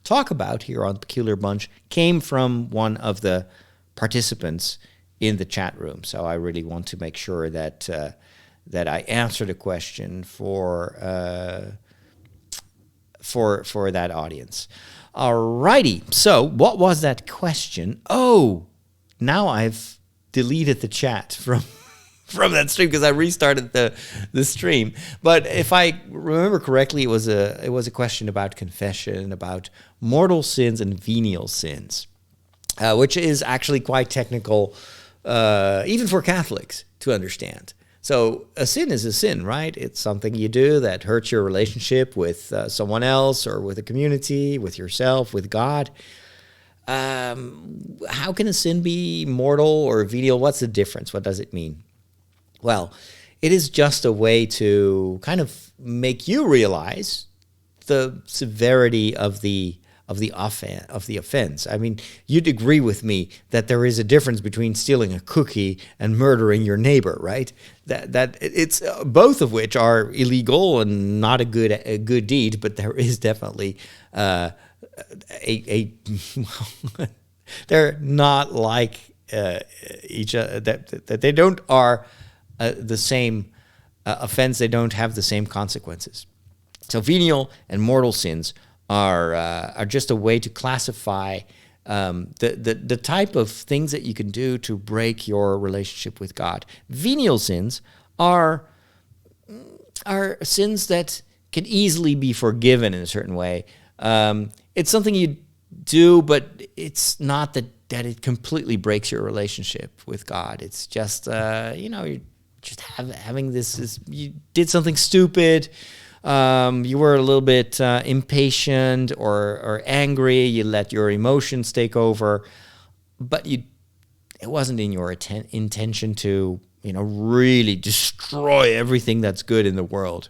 talk about here on Peculiar Bunch came from one of the participants in the chat room. So I really want to make sure that I answer the question for that audience. Alrighty. So what was that question? Oh, now I've deleted the chat from that stream because I restarted the stream. But if I remember correctly, it was a question about confession, about mortal sins and venial sins, which is actually quite technical, even for Catholics to understand. So a sin is a sin, right? It's something you do that hurts your relationship with someone else or with a community, with yourself, with God. How can a sin be mortal or venial? What's the difference? What does it mean? Well, it is just a way to kind of make you realize the severity of the offense. I mean, you'd agree with me that there is a difference between stealing a cookie and murdering your neighbor, right? That it's both of which are illegal and not a good deed, but there is definitely they're not like each other. That they don't are the same offense. They don't have the same consequences. So venial and mortal sins are just a way to classify the type of things that you can do to break your relationship with God. Venial sins are sins that can easily be forgiven in a certain way. It's something you do, but it's not that it completely breaks your relationship with God. It's just you're just having this. You did something stupid. You were a little bit impatient or angry. You let your emotions take over, but it wasn't in your intention to really destroy everything that's good in the world.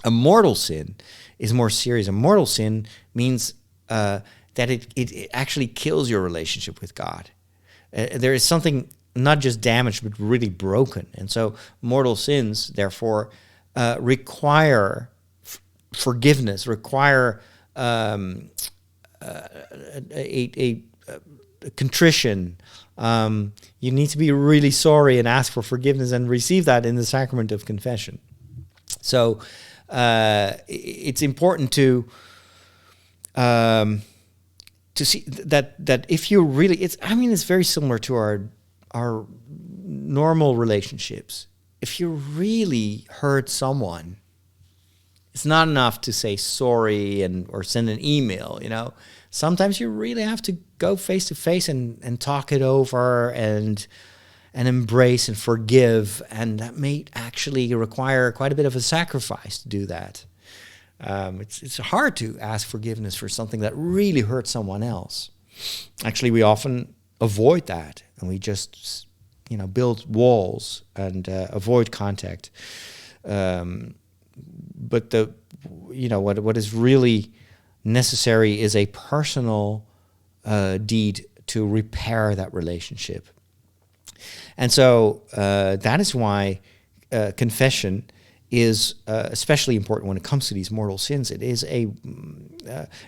A mortal sin is more serious. A mortal sin means that it actually kills your relationship with God. There is something not just damaged but really broken, and so mortal sins therefore require forgiveness, require a contrition. You need to be really sorry and ask for forgiveness and receive that in the sacrament of confession. So it's important to see that if you really, it's very similar to our normal relationships. If you really hurt someone, it's not enough to say sorry or send an email. Sometimes you really have to go face to face and talk it over and embrace and forgive, and that may actually require quite a bit of a sacrifice to do that. It's hard to ask forgiveness for something that really hurt someone else. Actually, we often avoid that, and we just build walls and avoid contact. But what is really necessary is a personal deed to repair that relationship. And so that is why confession is especially important when it comes to these mortal sins. It is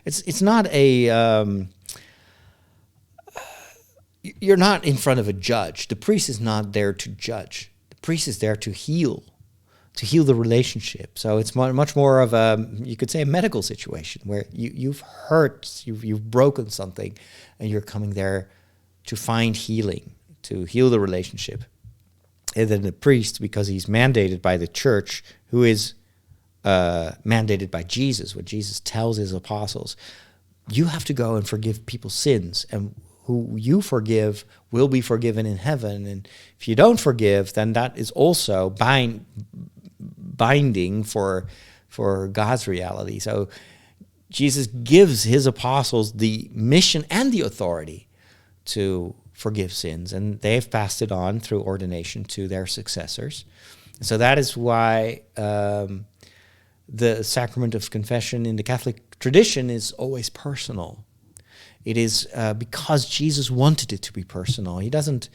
it's not a you're not in front of a judge. The priest is not there to judge. The priest is there to heal the relationship. So it's much more of you could say a medical situation where you've hurt, you've broken something, and you're coming there to find healing, to heal the relationship. And then the priest, because he's mandated by the church, who is mandated by Jesus, what Jesus tells his apostles, you have to go and forgive people's sins, and who you forgive will be forgiven in heaven. And if you don't forgive, then that is also binding for God's reality. So Jesus gives his apostles the mission and the authority to forgive sins, and they've passed it on through ordination to their successors. So that is why the sacrament of confession in the Catholic tradition is always personal. It is because Jesus wanted it to be personal. He doesn't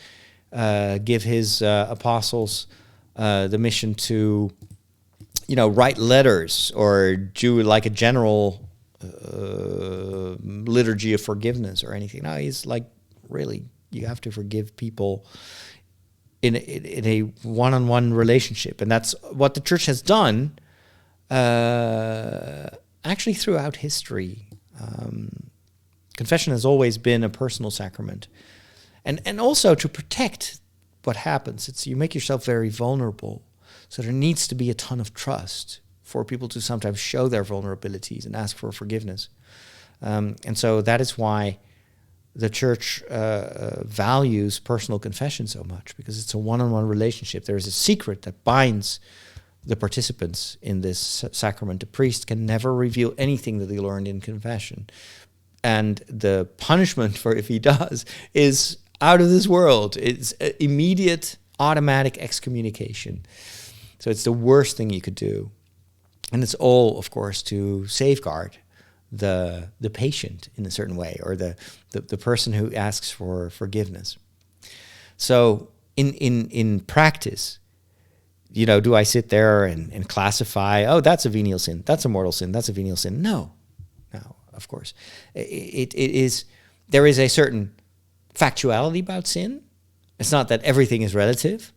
give his apostles the mission to, write letters or do like a general liturgy of forgiveness or anything. No, he's like, really, you have to forgive people in a one-on-one relationship. And that's what the church has done actually throughout history. Confession has always been a personal sacrament. And also to protect what happens. It's you make yourself very vulnerable. So there needs to be a ton of trust for people to sometimes show their vulnerabilities and ask for forgiveness. And so that is why the church values personal confession so much, because it's a one-on-one relationship. There is a secret that binds the participants in this sacrament. The priest can never reveal anything that he learned in confession. And the punishment for if he does is out of this world. It's immediate, automatic excommunication. So it's the worst thing you could do. And it's all, of course, to safeguard the patient in a certain way, or the person who asks for forgiveness. So in practice, do I sit there and classify, oh, that's a venial sin, that's a mortal sin, that's a venial sin? No, of course. There is a certain factuality about sin. It's not that everything is relative.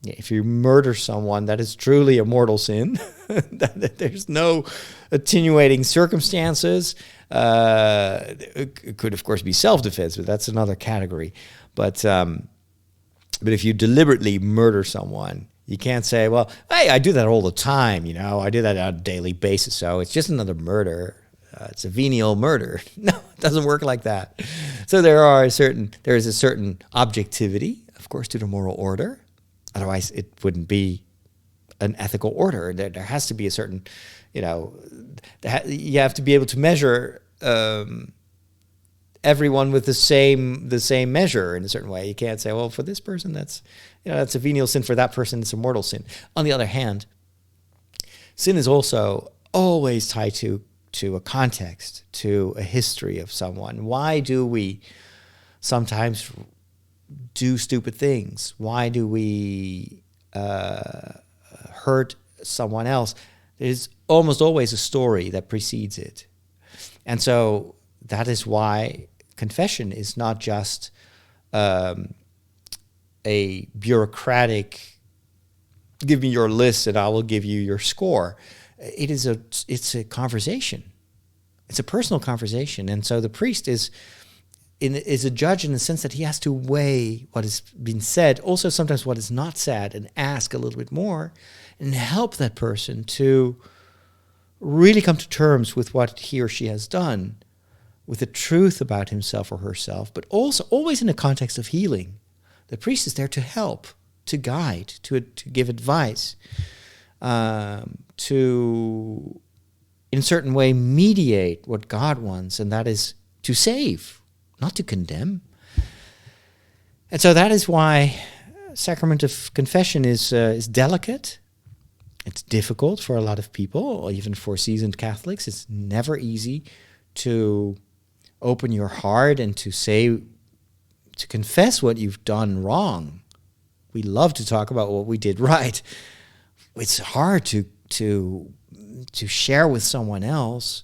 If you murder someone, that is truly a mortal sin. There's no attenuating circumstances. It could, of course, be self-defense, but that's another category. But if you deliberately murder someone, you can't say, well, hey, I do that all the time. I do that on a daily basis, so it's just another murder. It's a venial murder. No, it doesn't work like that. So there is a certain objectivity, of course, to the moral order. Otherwise, it wouldn't be an ethical order. There has to be a certain, you have to be able to measure everyone with the same measure in a certain way. You can't say, well, for this person, that's a venial sin. For that person, it's a mortal sin. On the other hand, sin is also always tied to a context, to a history of someone. Why do we sometimes do stupid things? Why do we hurt someone else? There's almost always a story that precedes it. And so that is why confession is not just a bureaucratic, give me your list and I will give you your score. It's a conversation. It's a personal conversation. And so the priest is a judge in the sense that he has to weigh what has been said, also sometimes what is not said, and ask a little bit more and help that person to really come to terms with what he or she has done, with the truth about himself or herself, but also always in a context of healing. The priest is there to help, to guide, to give advice, to, in a certain way, mediate what God wants, and that is to save, not to condemn. And so that is why sacrament of confession is delicate. It's difficult for a lot of people, even for seasoned Catholics. It's never easy to open your heart and to confess what you've done wrong. We love to talk about what we did right. It's hard to share with someone else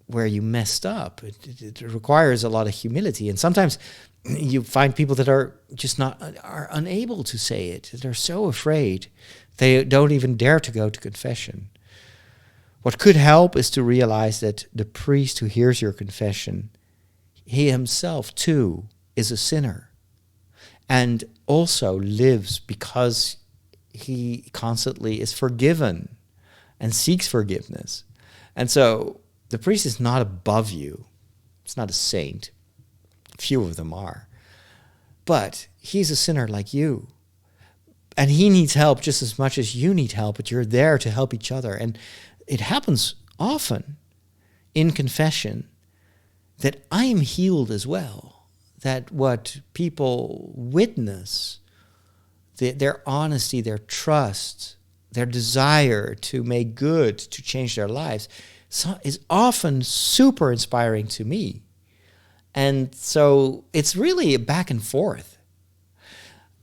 where you messed up. It requires a lot of humility, and sometimes you find people that are just are unable to say it. They're so afraid they don't even dare to go to confession. What could help is to realize that the priest who hears your confession, he himself too is a sinner, and also lives because he constantly is forgiven and seeks forgiveness. And so the priest is not above you. It's not a saint. Few of them are. But he's a sinner like you. And he needs help just as much as you need help, but you're there to help each other. And it happens often in confession that I am healed as well. That what people witness, their honesty, their trust, their desire to make good, to change their lives, is often super inspiring to me. And so it's really a back and forth.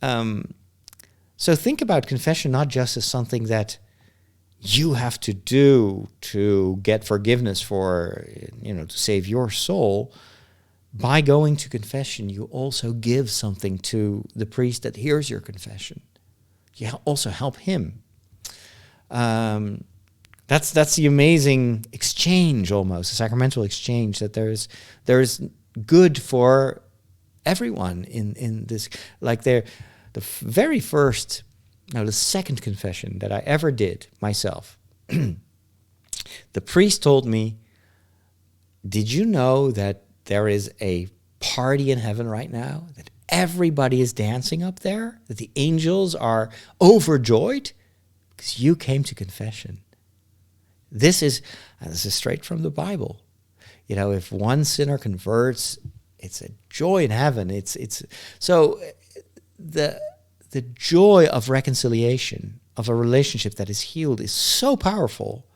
So think about confession not just as something that you have to do to get forgiveness for, to save your soul, by going to confession, you also give something to the priest that hears your confession. You also help him. That's the amazing exchange, almost a sacramental exchange, that there's good for everyone in this. Like the very first, the second confession that I ever did myself, the priest told me, "Did you know that there is a party in heaven right now, that everybody is dancing up there, that the angels are overjoyed because you came to confession?" This is straight from the Bible. If one sinner converts, it's a joy in heaven. It's so the joy of reconciliation, of a relationship that is healed, is so powerful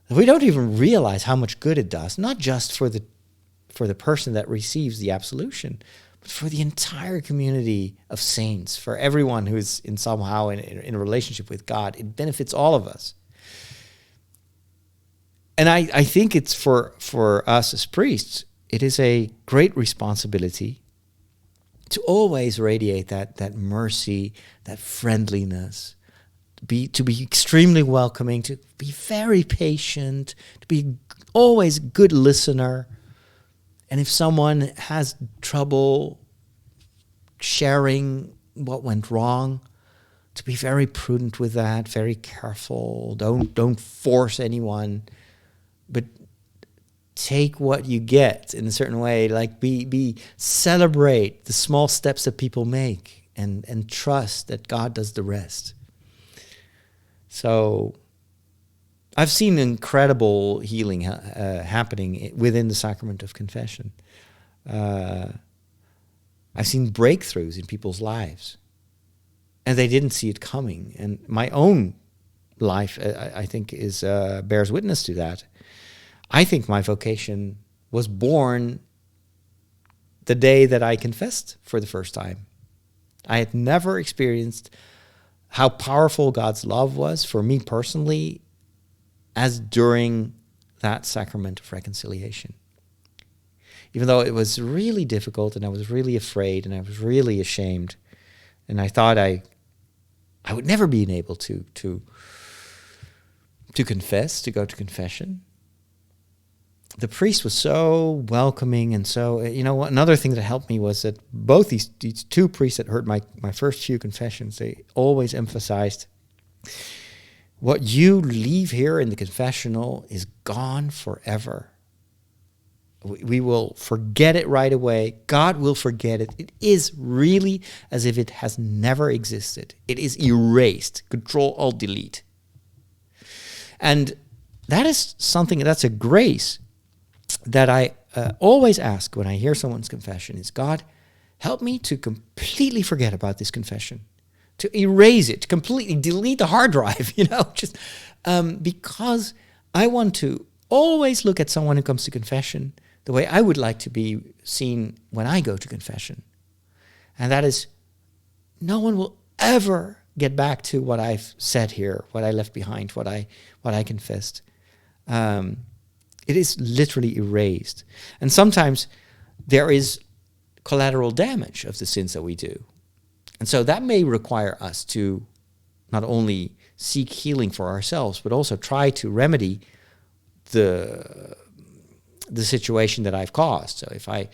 that we don't even realize how much good it does, not just for the person that receives the absolution, but for the entire community of saints, for everyone who is somehow in a relationship with God. It benefits all of us. And I think it's for us as priests, it is a great responsibility to always radiate that mercy, that friendliness, to be extremely welcoming, to be very patient, to be always a good listener. And if someone has trouble sharing what went wrong, to be very prudent with that, very careful. Don't force anyone, but take what you get in a certain way. Like celebrate the small steps that people make, and trust that God does the rest. So I've seen incredible healing happening within the sacrament of confession. I've seen breakthroughs in people's lives, and they didn't see it coming. And my own life, I think, bears witness to that. I think my vocation was born the day that I confessed for the first time. I had never experienced how powerful God's love was for me personally as during that sacrament of reconciliation. Even though it was really difficult, and I was really afraid, and I was really ashamed, and I thought I would never be able to confess, to go to confession. The priest was so welcoming, and so, another thing that helped me was that both these two priests that heard my first few confessions, they always emphasized, what you leave here in the confessional is gone forever. We will forget it right away. God will forget it. It is really as if it has never existed. It is erased. Control-Alt-Delete. And that is something, that's a grace that I always ask when I hear someone's confession is, God, help me to completely forget about this confession, to erase it, to completely delete the hard drive, because I want to always look at someone who comes to confession the way I would like to be seen when I go to confession. And that is, no one will ever get back to what I've said here, what I left behind, what I confessed. It is literally erased. And sometimes there is collateral damage of the sins that we do. And so that may require us to not only seek healing for ourselves, but also try to remedy the situation that I've caused. So if I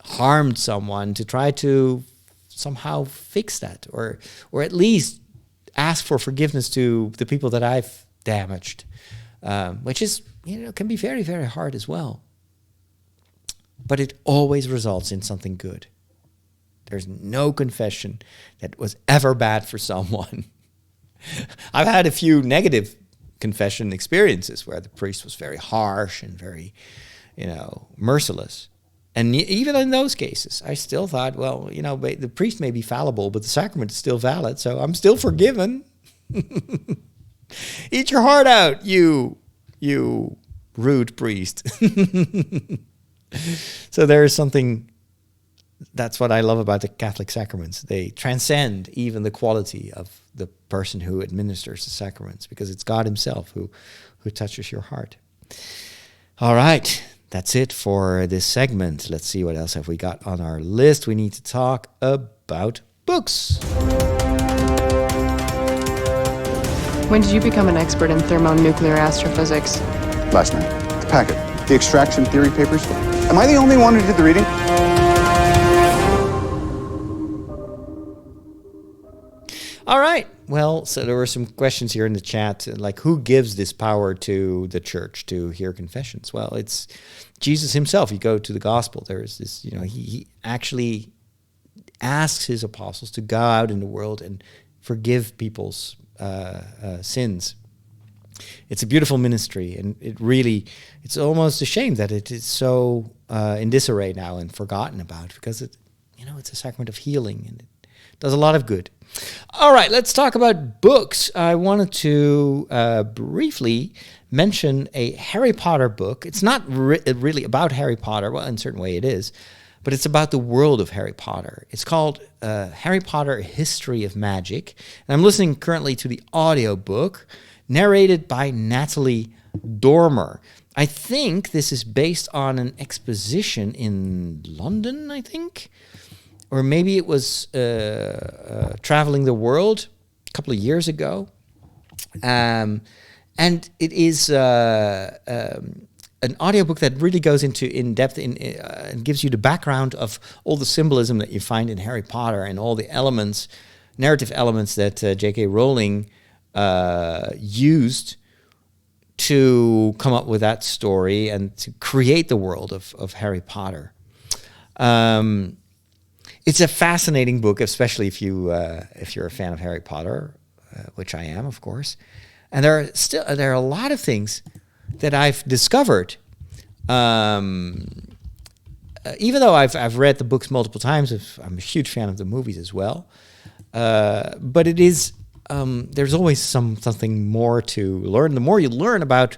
harmed someone, to try to somehow fix that, or at least ask for forgiveness to the people that I've damaged, which is, can be very, very hard as well. But it always results in something good. There's no confession that was ever bad for someone. I've had a few negative confession experiences where the priest was very harsh and very, merciless. And even in those cases, I still thought, well, the priest may be fallible, but the sacrament is still valid, so I'm still forgiven. Eat your heart out, you rude priest. So there is something that's what I love about the Catholic sacraments. They transcend even the quality of the person who administers the sacraments, because it's God himself who touches your heart. All right, that's it for this segment. Let's see, what else have we got on our list. We need to talk about books. When did you become an expert in thermonuclear astrophysics? Last night. The packet. The extraction theory papers. Am I the only one who did the reading? All right. Well, so there were some questions here in the chat, like who gives this power to the church to hear confessions? Well, it's Jesus himself. You go to the gospel, there is this, he actually asks his apostles to go out in the world and forgive people's sins. It's a beautiful ministry, and it's almost a shame that it is so in disarray now and forgotten about, because it's a sacrament of healing, and it does a lot of good. All right, let's talk about books. I wanted to briefly mention a Harry Potter book. It's not really about Harry Potter. Well, in a certain way it is, but it's about the world of Harry Potter. It's called Harry Potter: History of Magic. And I'm listening currently to the audiobook narrated by Natalie Dormer. I think this is based on an exposition in London, I think. Or maybe it was Traveling the World a couple of years ago. And it is an audiobook that really goes in depth and gives you the background of all the symbolism that you find in Harry Potter and all the narrative elements that J.K. Rowling used to come up with that story and to create the world of Harry Potter. It's a fascinating book, especially if you're a fan of Harry Potter, which I am, of course. And there are a lot of things that I've discovered, even though I've read the books multiple times. I'm a huge fan of the movies as well. But it is there's always something more to learn. The more you learn about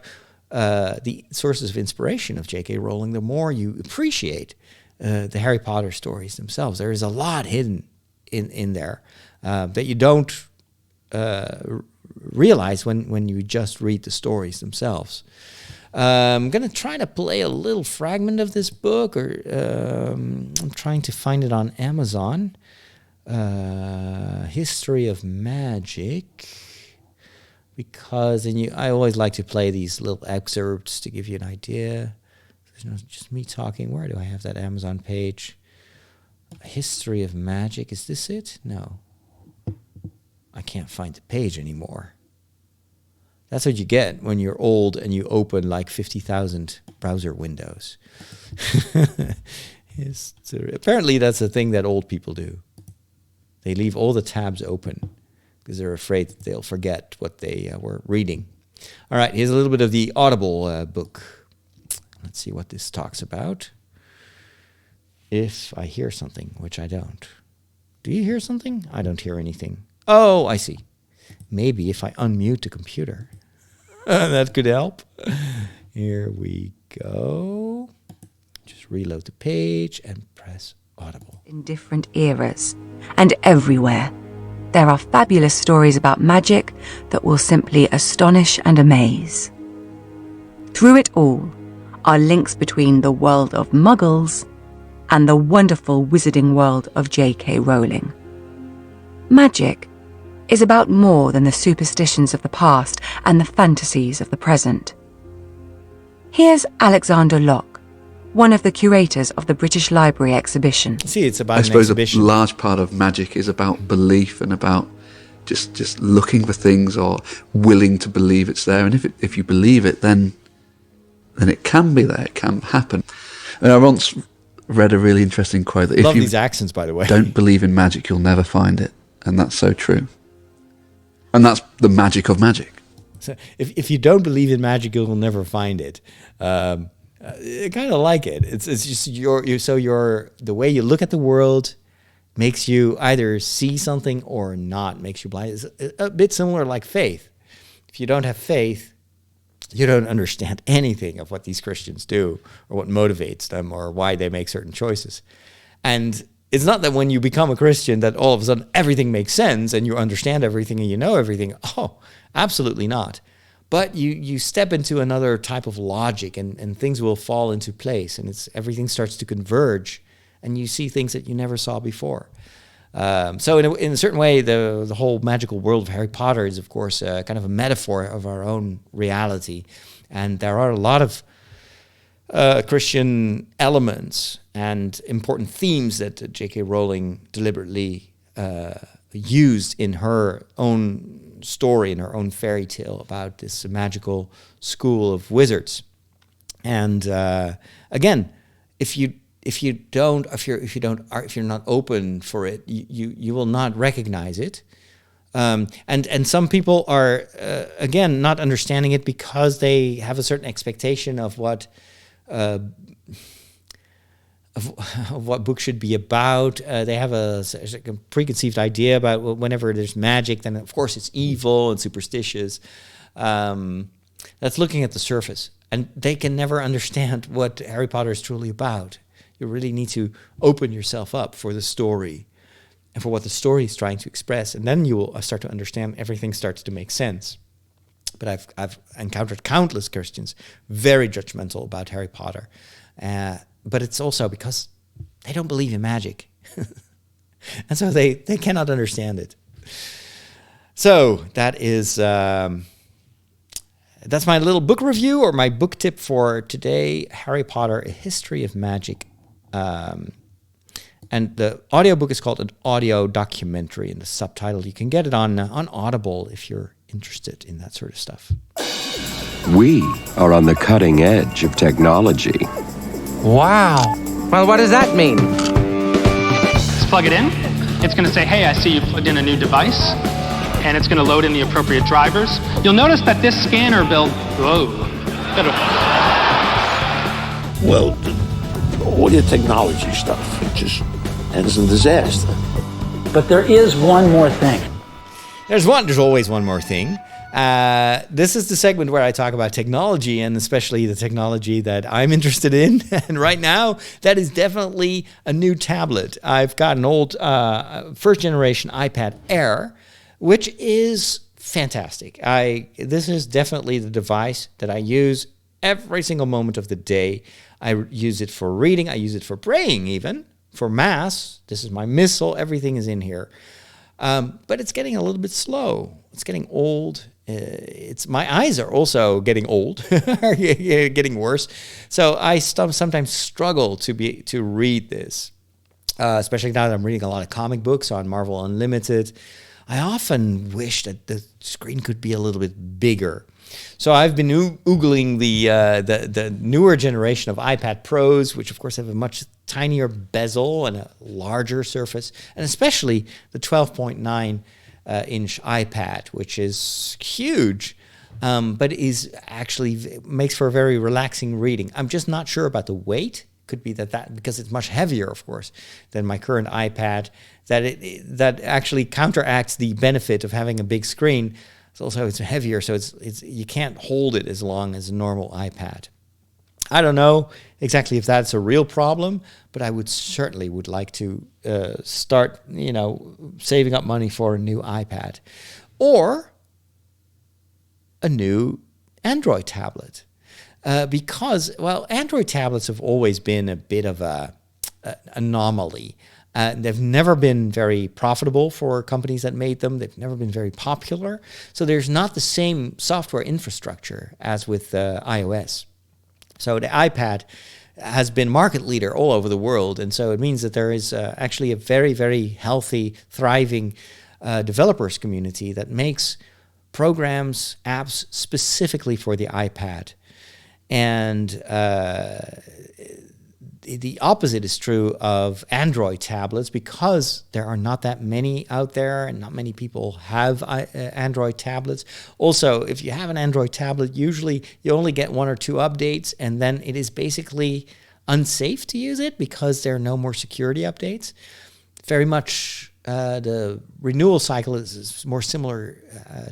the sources of inspiration of J.K. Rowling, the more you appreciate the Harry Potter stories themselves. There is a lot hidden in there that you don't realize when you just read the stories themselves. I'm going to try to play a little fragment of this book, or I'm trying to find it on Amazon. History of Magic, because I always like to play these little excerpts to give you an idea. There's just me talking. Where do I have that Amazon page? History of Magic. Is this it? No. I can't find the page anymore. That's what you get when you're old and you open like 50,000 browser windows. Apparently that's a thing that old people do. They leave all the tabs open because they're afraid that they'll forget what they were reading. All right, here's a little bit of the Audible book. Let's see what this talks about. If I hear something, which I don't. Do you hear something? I don't hear anything. Oh, I see. Maybe if I unmute the computer, that could help. Here we go. Just reload the page and press Audible. In different eras and everywhere, there are fabulous stories about magic that will simply astonish and amaze. Through it all are links between the world of Muggles and the wonderful wizarding world of J.K. Rowling. Magic is about more than the superstitions of the past and the fantasies of the present. Here's Alexander Locke, one of the curators of the British Library exhibition. See, it's about I suppose exhibition. a large part of magic is about belief and about just looking for things or willing to believe it's there. And if you believe it, then it can be there. It can happen. And I once read a really interesting quote that Love if you these accents, by the way. don't believe in magic, you'll never find it. And that's so true. And that's the magic of magic. So if you don't believe in magic, you'll never find it. I kind of like it. It's just the way you look at the world makes you either see something or not, makes you blind. It's a bit similar like faith. If you don't have faith, you don't understand anything of what these Christians do or what motivates them or why they make certain choices. And it's not that when you become a Christian that all of a sudden everything makes sense and you understand everything and you know everything. Oh, absolutely not. But you step into another type of logic and things will fall into place and everything starts to converge and you see things that you never saw before. So in a certain way, the whole magical world of Harry Potter is, of course, kind of a metaphor of our own reality. And there are a lot of Christian elements and important themes that J.K. Rowling deliberately used in her own story, in her own fairy tale about this magical school of wizards. And again, if you're not open for it, you will not recognize it. And some people are again not understanding it because they have a certain expectation of what books should be about. They have a preconceived idea about whenever there's magic, then of course it's evil and superstitious. That's looking at the surface, and they can never understand what Harry Potter is truly about. You really need to open yourself up for the story and for what the story is trying to express, and then you will start to understand. Everything starts to make sense. But I've encountered countless Christians very judgmental about Harry Potter, but it's also because they don't believe in magic, and so they cannot understand it. So that is that's my little book review or my book tip for today: Harry Potter: A History of Magic. And the audiobook is called An Audio Documentary, and the subtitle, you can get it on Audible if you're interested in that sort of stuff. We are on the cutting edge of technology. Wow. Well, what does that mean? Let's plug it in. It's going to say, hey, I see you plugged in a new device, and it's going to load in the appropriate drivers. You'll notice that this scanner build... Whoa. Well, all your technology stuff, it just ends in disaster. But there is one more thing. There's always one more thing. This is the segment where I talk about technology, and especially the technology that I'm interested in. And right now, that is definitely a new tablet. I've got an old first generation iPad Air, which is fantastic. This is definitely the device that I use every single moment of the day. I use it for reading. I use it for praying, even for mass. This is my missal. Everything is in here. But it's getting a little bit slow. It's getting old. My eyes are also getting old, getting worse. So I sometimes struggle to read this, especially now that I'm reading a lot of comic books on Marvel Unlimited. I often wish that the screen could be a little bit bigger. So I've been oogling the newer generation of iPad Pros, which of course have a much tinier bezel and a larger surface, and especially the 12.9 inch iPad, which is huge, but makes for a very relaxing reading. I'm just not sure about the weight. Could be that because it's much heavier, of course, than my current iPad, that actually counteracts the benefit of having a big screen. It's heavier, so it's you can't hold it as long as a normal iPad. I don't know exactly if that's a real problem, but I would like to start, saving up money for a new iPad or a new Android tablet. Because Android tablets have always been a bit of an anomaly. They've never been very profitable for companies that made them. They've never been very popular. So there's not the same software infrastructure as with iOS. So the iPad has been market leader all over the world. And so it means that there is actually a very, very healthy, thriving developers community that makes programs, apps specifically for the iPad. And the opposite is true of Android tablets, because there are not that many out there and not many people have Android tablets. Also, if you have an Android tablet, usually you only get 1 or 2 updates, and then it is basically unsafe to use it because there are no more security updates. Very much the renewal cycle is more similar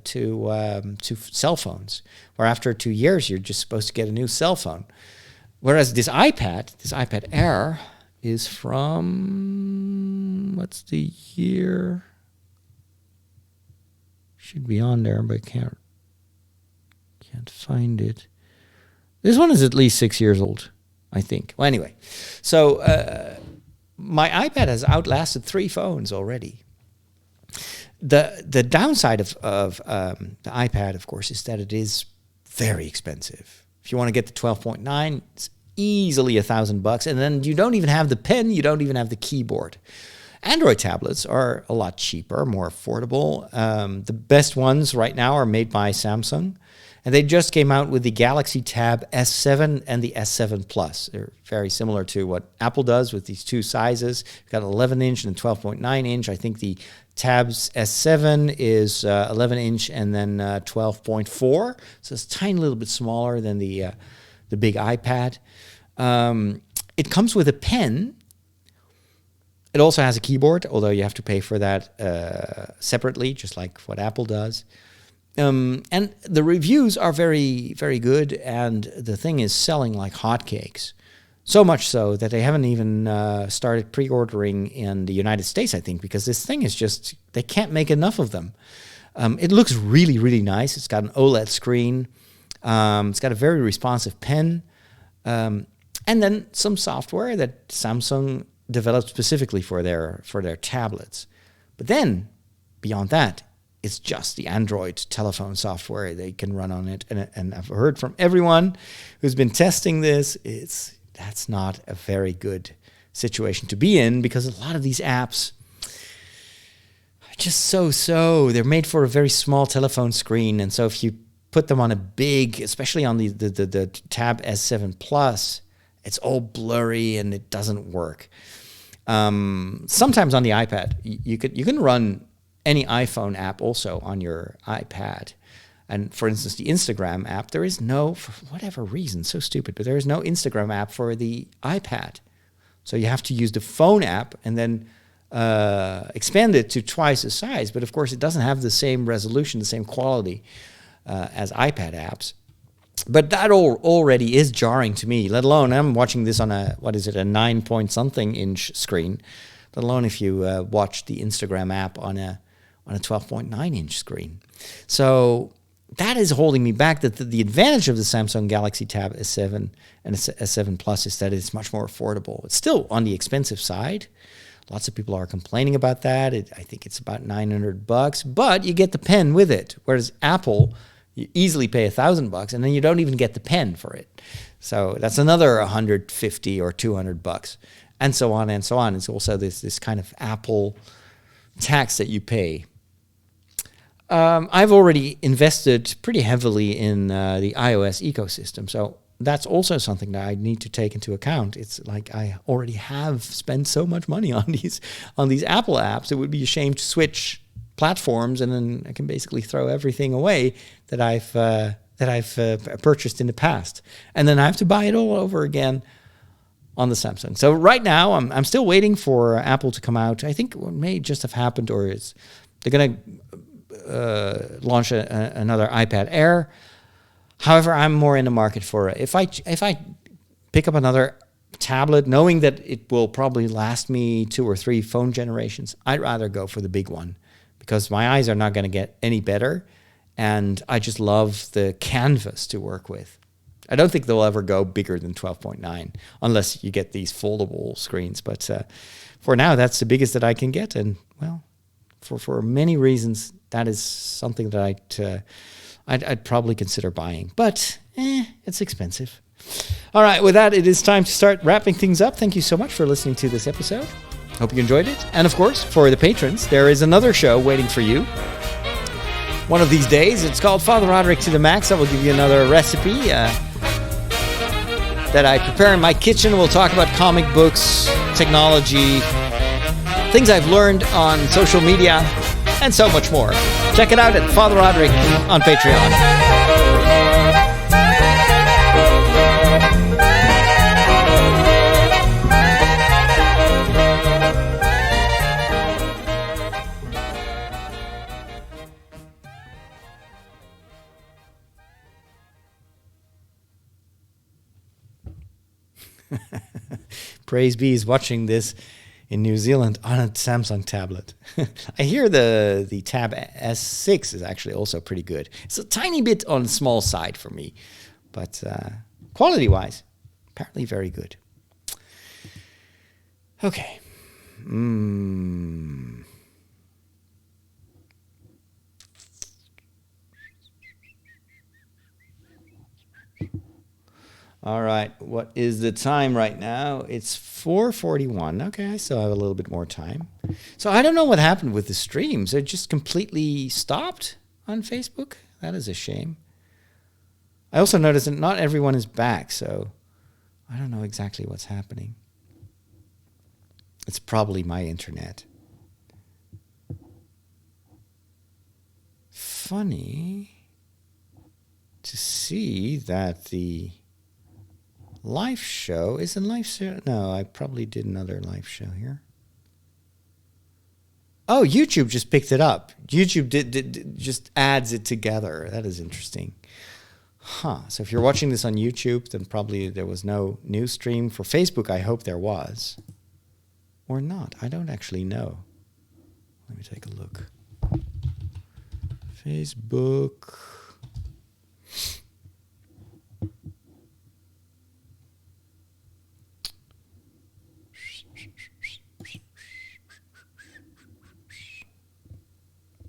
to cell phones, where after 2 years you're just supposed to get a new cell phone. Whereas this iPad Air, is from What's the year? Should be on there, but I can't find it. This one is at least 6 years old, I think. Well, anyway, so my iPad has outlasted 3 phones already. The downside of the iPad, of course, is that it is very expensive. If you want to get the 12.9, it's easily $1,000, and then you don't even have the pen, you don't even have the keyboard. Android tablets are a lot cheaper, more affordable. The best ones right now are made by Samsung, and they just came out with the Galaxy Tab S7 and the S7 Plus. They're very similar to what Apple does with these 2 sizes. You've got an 11-inch and a 12.9-inch. I think the Tab's S7 is 11-inch and then 12.4, so it's a tiny little bit smaller than the big iPad. It comes with a pen. It also has a keyboard, although you have to pay for that separately, just like what Apple does. And the reviews are very, very good, and the thing is selling like hotcakes. So much so that they haven't even started pre-ordering in the United States, I think, because this thing is just, they can't make enough of them. It looks really, really nice. It's got an OLED screen. It's got a very responsive pen. And then some software that Samsung developed specifically for their tablets. But then, beyond that, it's just the Android telephone software they can run on it. And I've heard from everyone who's been testing this, that's not a very good situation to be in, because a lot of these apps are just so. They're made for a very small telephone screen, and so if you put them on a big, especially on the Tab S7 Plus, it's all blurry and it doesn't work. Sometimes on the iPad, you can run any iPhone app also on your iPad. And for instance, the Instagram app, there is no, for whatever reason, so stupid, but there is no Instagram app for the iPad. So you have to use the phone app and then expand it to twice the size. But of course, it doesn't have the same resolution, the same quality as iPad apps. But that already is jarring to me, let alone I'm watching this on a 9-point-something inch screen, let alone if you watch the Instagram app on a 12.9-inch screen. So that is holding me back. The advantage of the Samsung Galaxy Tab S7 and S7 Plus is that it's much more affordable. It's still on the expensive side. Lots of people are complaining about that. I think it's about $900, but you get the pen with it. Whereas Apple, you easily pay $1,000, and then you don't even get the pen for it. So that's another $150 or $200, and so on and so on. It's also this kind of Apple tax that you pay. I've already invested pretty heavily in the iOS ecosystem, so that's also something that I need to take into account. It's like I already have spent so much money on these Apple apps. It would be a shame to switch platforms, and then I can basically throw everything away that I've purchased in the past, and then I have to buy it all over again on the Samsung. So right now, I'm still waiting for Apple to come out. I think what may just have happened, or they're going to launch another iPad Air. However, I'm more in the market for if I pick up another tablet, knowing that it will probably last me 2 or 3 phone generations, I'd rather go for the big one, because my eyes are not going to get any better, and I just love the canvas to work with. I don't think they'll ever go bigger than 12.9 unless you get these foldable screens. But for now, that's the biggest that I can get. And, well, for many reasons, that is something that I'd probably consider buying. But it's expensive. All right, with that, it is time to start wrapping things up. Thank you so much for listening to this episode. Hope you enjoyed it. And, of course, for the patrons, there is another show waiting for you. One of these days, it's called Father Roderick to the Max. I will give you another recipe that I prepare in my kitchen. We'll talk about comic books, technology, things I've learned on social media, and so much more. Check it out at Father Roderick on Patreon. Praise be, he's watching this in New Zealand on a Samsung tablet. I hear the Tab S6 is actually also pretty good. It's a tiny bit on the small side for me, but quality-wise, apparently very good. Okay. All right, what is the time right now? It's 4:41. Okay, I still have a little bit more time. So I don't know what happened with the streams. It just completely stopped on Facebook. That is a shame. I also noticed that not everyone is back, so I don't know exactly what's happening. It's probably my internet. Funny to see that the live show is a live show. No, I probably did another live show here. Oh, YouTube just picked it up. YouTube did just adds it together. That is interesting. Huh. So if you're watching this on YouTube, then probably there was no new stream. For Facebook, I hope there was. Or not. I don't actually know. Let me take a look. Facebook.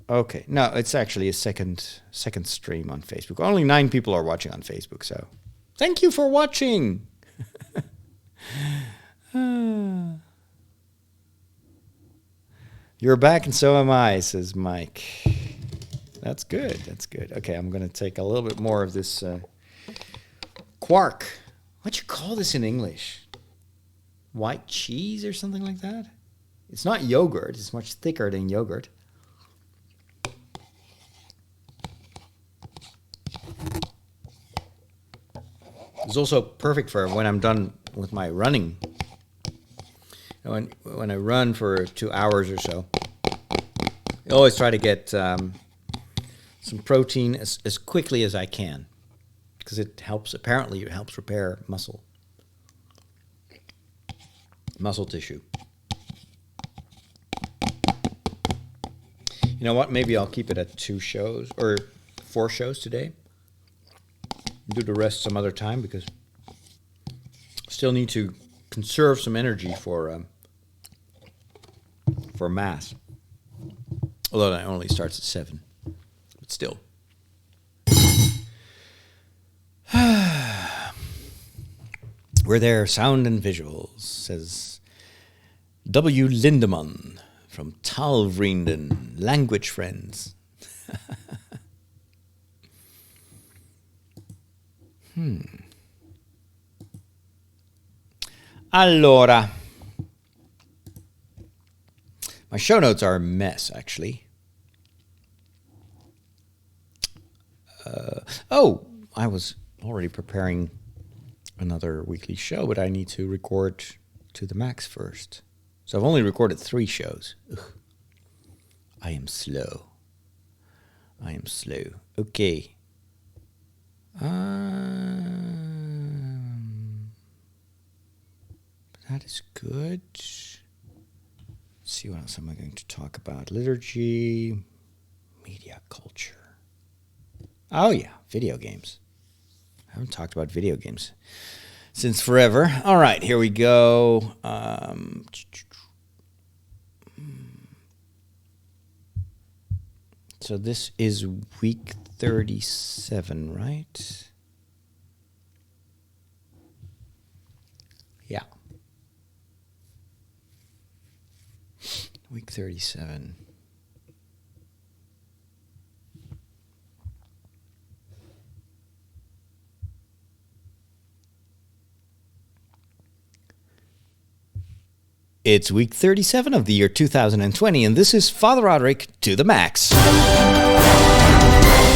Okay, no, it's actually a second stream on Facebook. Only 9 people are watching on Facebook, so thank you for watching. You're back and so am I, says Mike. That's good, that's good. Okay, I'm going to take a little bit more of this quark. What'd you call this in English? White cheese or something like that? It's not yogurt, it's much thicker than yogurt. It's also perfect for when I'm done with my running. When I run for 2 hours or so, I always try to get some protein as quickly as I can, because it helps. Apparently, it helps repair muscle tissue. You know what? Maybe I'll keep it at 2 shows or 4 shows today. Do the rest some other time, because still need to conserve some energy for mass. Although that only starts at 7, but still. We're there, sound and visuals, says W. Lindemann from Talvrinden, language friends. Allora. My show notes are a mess, actually. I was already preparing another weekly show, but I need to record to the max first. So I've only recorded 3 shows. Ugh. I am slow. Okay. That is good. Let's see, what else am I going to talk about? Liturgy, media culture. Oh yeah, video games. I haven't talked about video games since forever. All right, here we go. So this is week 37, right? Yeah. Week 37. It's week 37 of the year 2020, and this is Father Roderick to the max.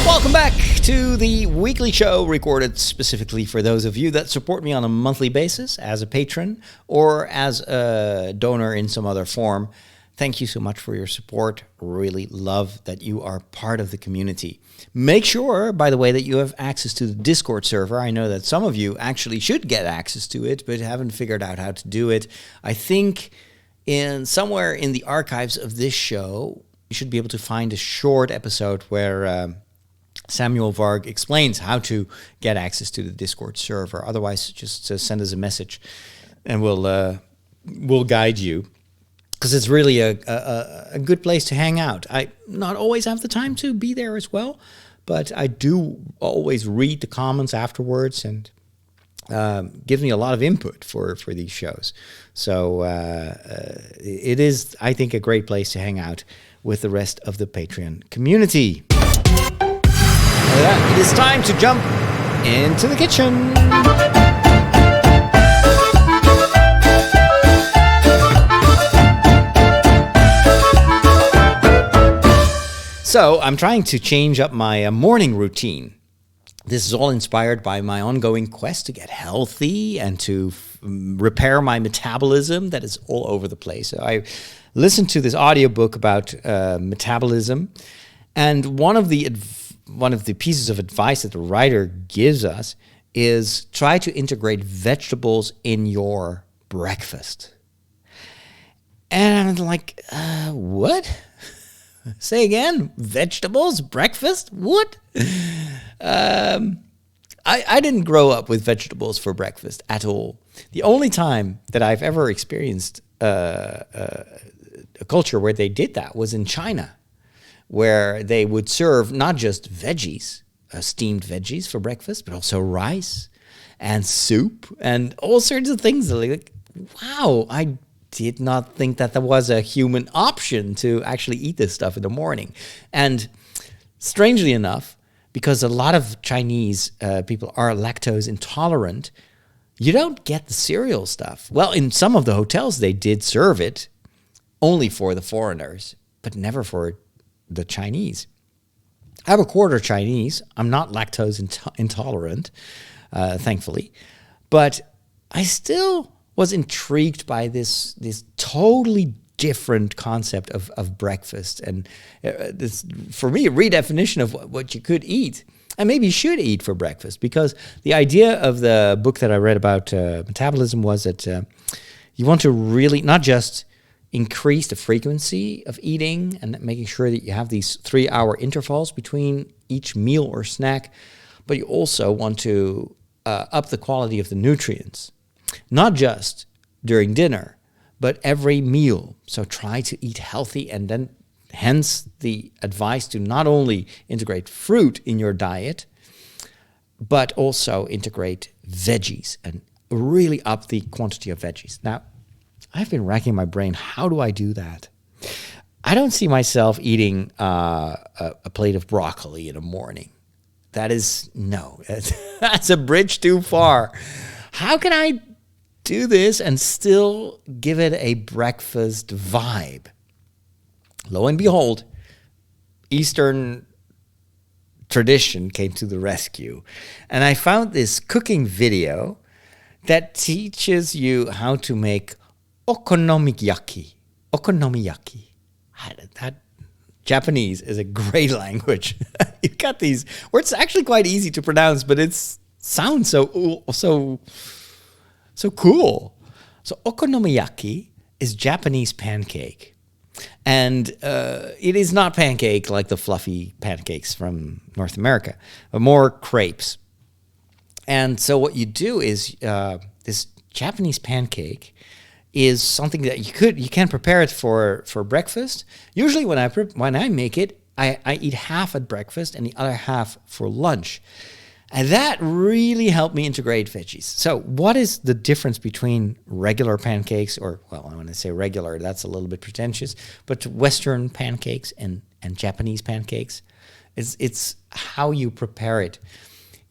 Welcome back to the weekly show recorded specifically for those of you that support me on a monthly basis as a patron or as a donor in some other form. Thank you so much for your support. Really love that you are part of the community. Make sure, by the way, that you have access to the Discord server. I know that some of you actually should get access to it, but haven't figured out how to do it. I think somewhere in the archives of this show, you should be able to find a short episode where Samuel Varg explains how to get access to the Discord server. Otherwise, just send us a message, and we'll guide you, because it's really a good place to hang out. I not always have the time to be there as well, but I do always read the comments afterwards, and gives me a lot of input for these shows. So it is, I think, a great place to hang out with the rest of the Patreon community. With that, it is time to jump into the kitchen. So I'm trying to change up my morning routine. This is all inspired by my ongoing quest to get healthy and to repair my metabolism that is all over the place. So I listened to this audiobook about metabolism, and one of the pieces of advice that the writer gives us is try to integrate vegetables in your breakfast. And I'm like, what? Say again? Vegetables? Breakfast? What? I didn't grow up with vegetables for breakfast at all. The only time that I've ever experienced a culture where they did that was in China, where they would serve not just veggies, steamed veggies for breakfast, but also rice and soup and all sorts of things. Like, wow, I did not think that there was a human option to actually eat this stuff in the morning. And strangely enough, because a lot of Chinese people are lactose intolerant, you don't get the cereal stuff. Well, in some of the hotels, they did serve it only for the foreigners, but never for the Chinese. I'm a quarter Chinese. I'm not lactose intolerant, thankfully. But I still was intrigued by this totally different concept of breakfast. And this, for me, a redefinition of what you could eat and maybe should eat for breakfast. Because the idea of the book that I read about metabolism was that you want to really not just increase the frequency of eating and making sure that you have these 3-hour intervals between each meal or snack, but you also want to up the quality of the nutrients. Not just during dinner, but every meal. So try to eat healthy, and then hence the advice to not only integrate fruit in your diet, but also integrate veggies and really up the quantity of veggies. Now, I've been racking my brain. How do I do that? I don't see myself eating a plate of broccoli in the morning. That's a bridge too far. How can I do this and still give it a breakfast vibe? Lo and behold, Eastern tradition came to the rescue. And I found this cooking video that teaches you how to make okonomiyaki. Okonomiyaki. That Japanese is a great language. You've got these words actually quite easy to pronounce, but it sounds so cool. So okonomiyaki is Japanese pancake. And it is not pancake like the fluffy pancakes from North America, but more crepes. And so what you do is this Japanese pancake is something that you can prepare it for breakfast. Usually when I make it, I eat half at breakfast and the other half for lunch. And that really helped me integrate veggies. So what is the difference between regular pancakes, or, well, when I say regular, that's a little bit pretentious, but Western pancakes and Japanese pancakes? It's how you prepare it.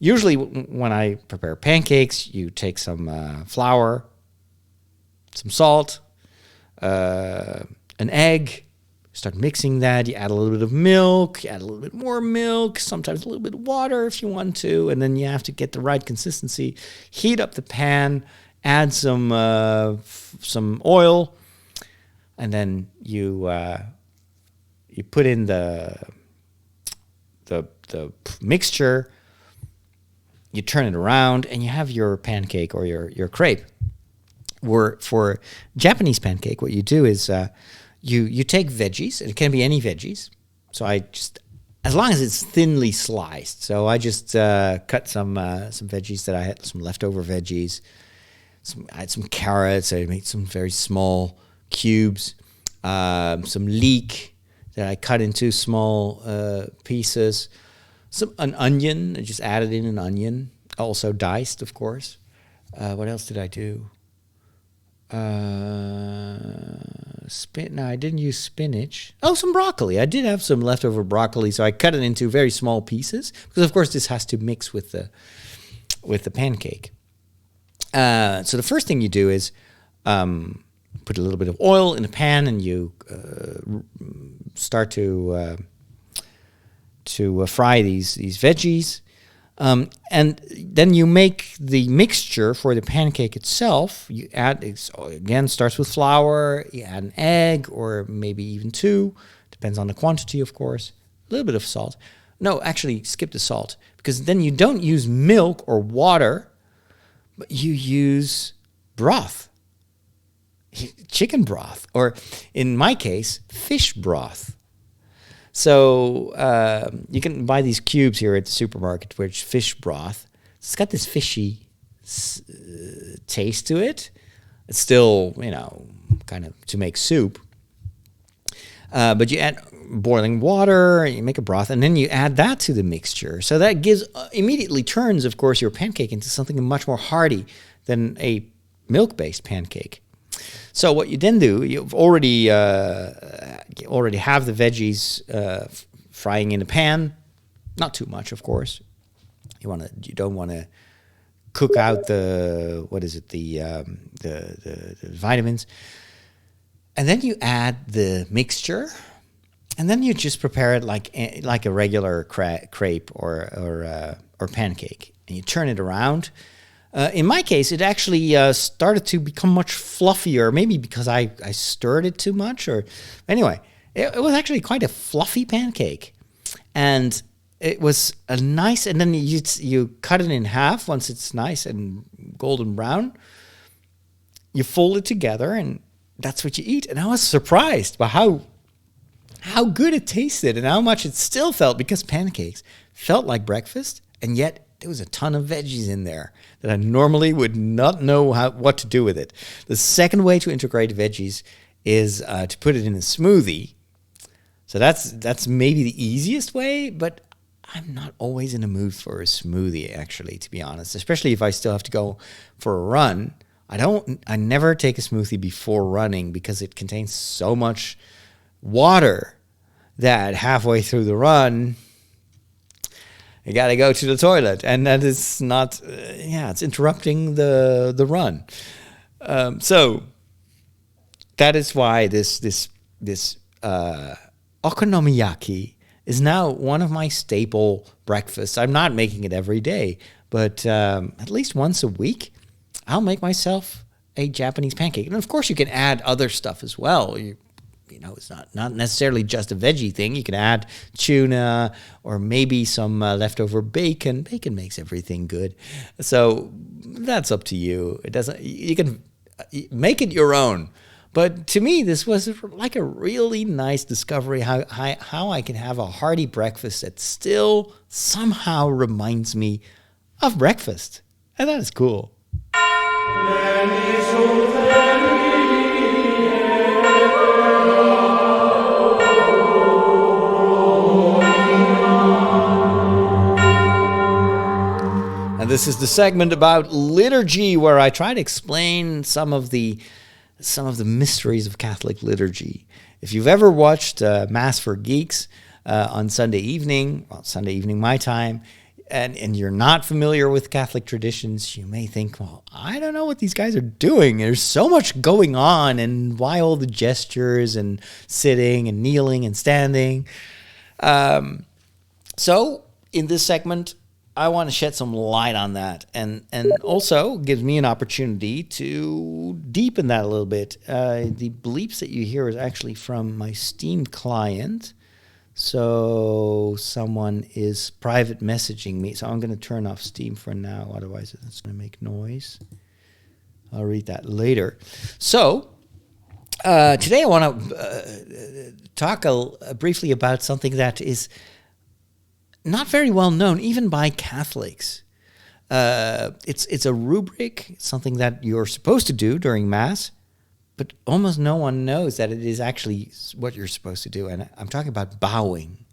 Usually when I prepare pancakes, you take some flour, some salt, an egg, start mixing that. You add a little bit of milk, you add a little bit more milk, sometimes a little bit of water if you want to, and then you have to get the right consistency. Heat up the pan, add some oil, and then you put in the mixture. You turn it around, and you have your pancake or your crepe. for Japanese pancake, what you do is you take veggies, and it can be any veggies. So I just, as long as it's thinly sliced. So I just cut some veggies that I had, some leftover veggies. I had some carrots. I made some very small cubes. Some leek that I cut into small pieces. An onion. I just added in an onion, also diced, of course. What else did I do? No, I didn't use spinach. Oh, some broccoli. I did have some leftover broccoli, so I cut it into very small pieces because, of course, this has to mix with the pancake. So the first thing you do is put a little bit of oil in a pan, and you start to fry these veggies. And then you make the mixture for the pancake itself. You add, again, starts with flour. You add an egg, or maybe even two. Depends on the quantity, of course. A little bit of salt. No, actually, skip the salt, because then you don't use milk or water, but you use broth. Chicken broth, or in my case, fish broth. So you can buy these cubes here at the supermarket, which fish broth. It's got this fishy taste to it. It's still, kind of to make soup. But you add boiling water, you make a broth, and then you add that to the mixture. So that immediately turns, of course, your pancake into something much more hearty than a milk-based pancake. So what you then do, you've already have the veggies frying in a pan, not too much, of course. You don't want to cook out the vitamins, and then you add the mixture, and then you just prepare it like a regular crepe or pancake, and you turn it around. In my case, it actually started to become much fluffier, maybe because I stirred it too much. Or anyway, it was actually quite a fluffy pancake. And it was a nice, and then you cut it in half once it's nice and golden brown. You fold it together, and that's what you eat. And I was surprised by how good it tasted and how much it still felt, because pancakes felt like breakfast, and yet there was a ton of veggies in there that I normally would not know what to do with it. The second way to integrate veggies is to put it in a smoothie. So that's maybe the easiest way, but I'm not always in a mood for a smoothie, actually, to be honest, especially if I still have to go for a run. I never take a smoothie before running, because it contains so much water that halfway through the run, you got to go to the toilet, and that is not, it's interrupting the run. So that is why this okonomiyaki is now one of my staple breakfasts. I'm not making it every day, but at least once a week, I'll make myself a Japanese pancake. And of course, you can add other stuff as well. It's not necessarily just a veggie thing. You can add tuna or maybe some leftover bacon. Bacon makes everything good. So that's up to you. You can make it your own. But to me, this was like a really nice discovery, how I can have a hearty breakfast that still somehow reminds me of breakfast. And that is cool. And this is the segment about liturgy, where I try to explain some of the mysteries of Catholic liturgy. If you've ever watched Mass for Geeks on Sunday evening my time, and you're not familiar with Catholic traditions, you may think, well, I don't know what these guys are doing. There's so much going on, and why all the gestures and sitting and kneeling and standing. So in this segment, I want to shed some light on that, and also gives me an opportunity to deepen that a little bit. The bleeps that you hear is actually from my Steam client. So someone is private messaging me. So I'm going to turn off Steam for now, otherwise it's going to make noise. I'll read that later. So today I want to talk briefly about something that is not very well known, even by Catholics. It's a rubric, something that you're supposed to do during Mass, but almost no one knows that it is actually what you're supposed to do. And I'm talking about bowing.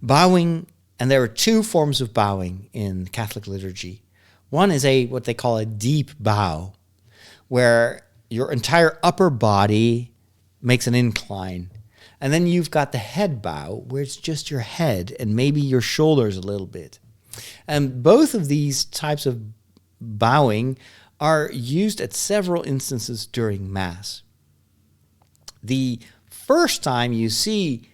Bowing, and there are two forms of bowing in Catholic liturgy. One is what they call a deep bow, where your entire upper body makes an incline. And then you've got the head bow, where it's just your head and maybe your shoulders a little bit. And both of these types of bowing are used at several instances during Mass. The first time you see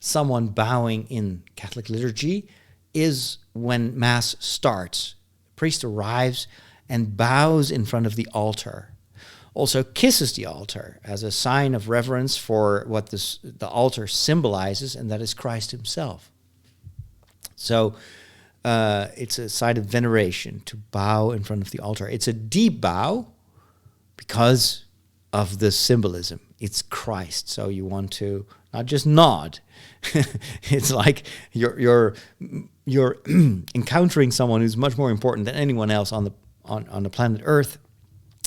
someone bowing in Catholic liturgy is when Mass starts. The priest arrives and bows in front of the altar. Also kisses the altar as a sign of reverence for what the altar symbolizes, and that is Christ himself. So it's a sign of veneration to bow in front of the altar. It's a deep bow because of the symbolism. It's Christ, so you want to not just nod. It's like you're encountering someone who's much more important than anyone else on the planet Earth.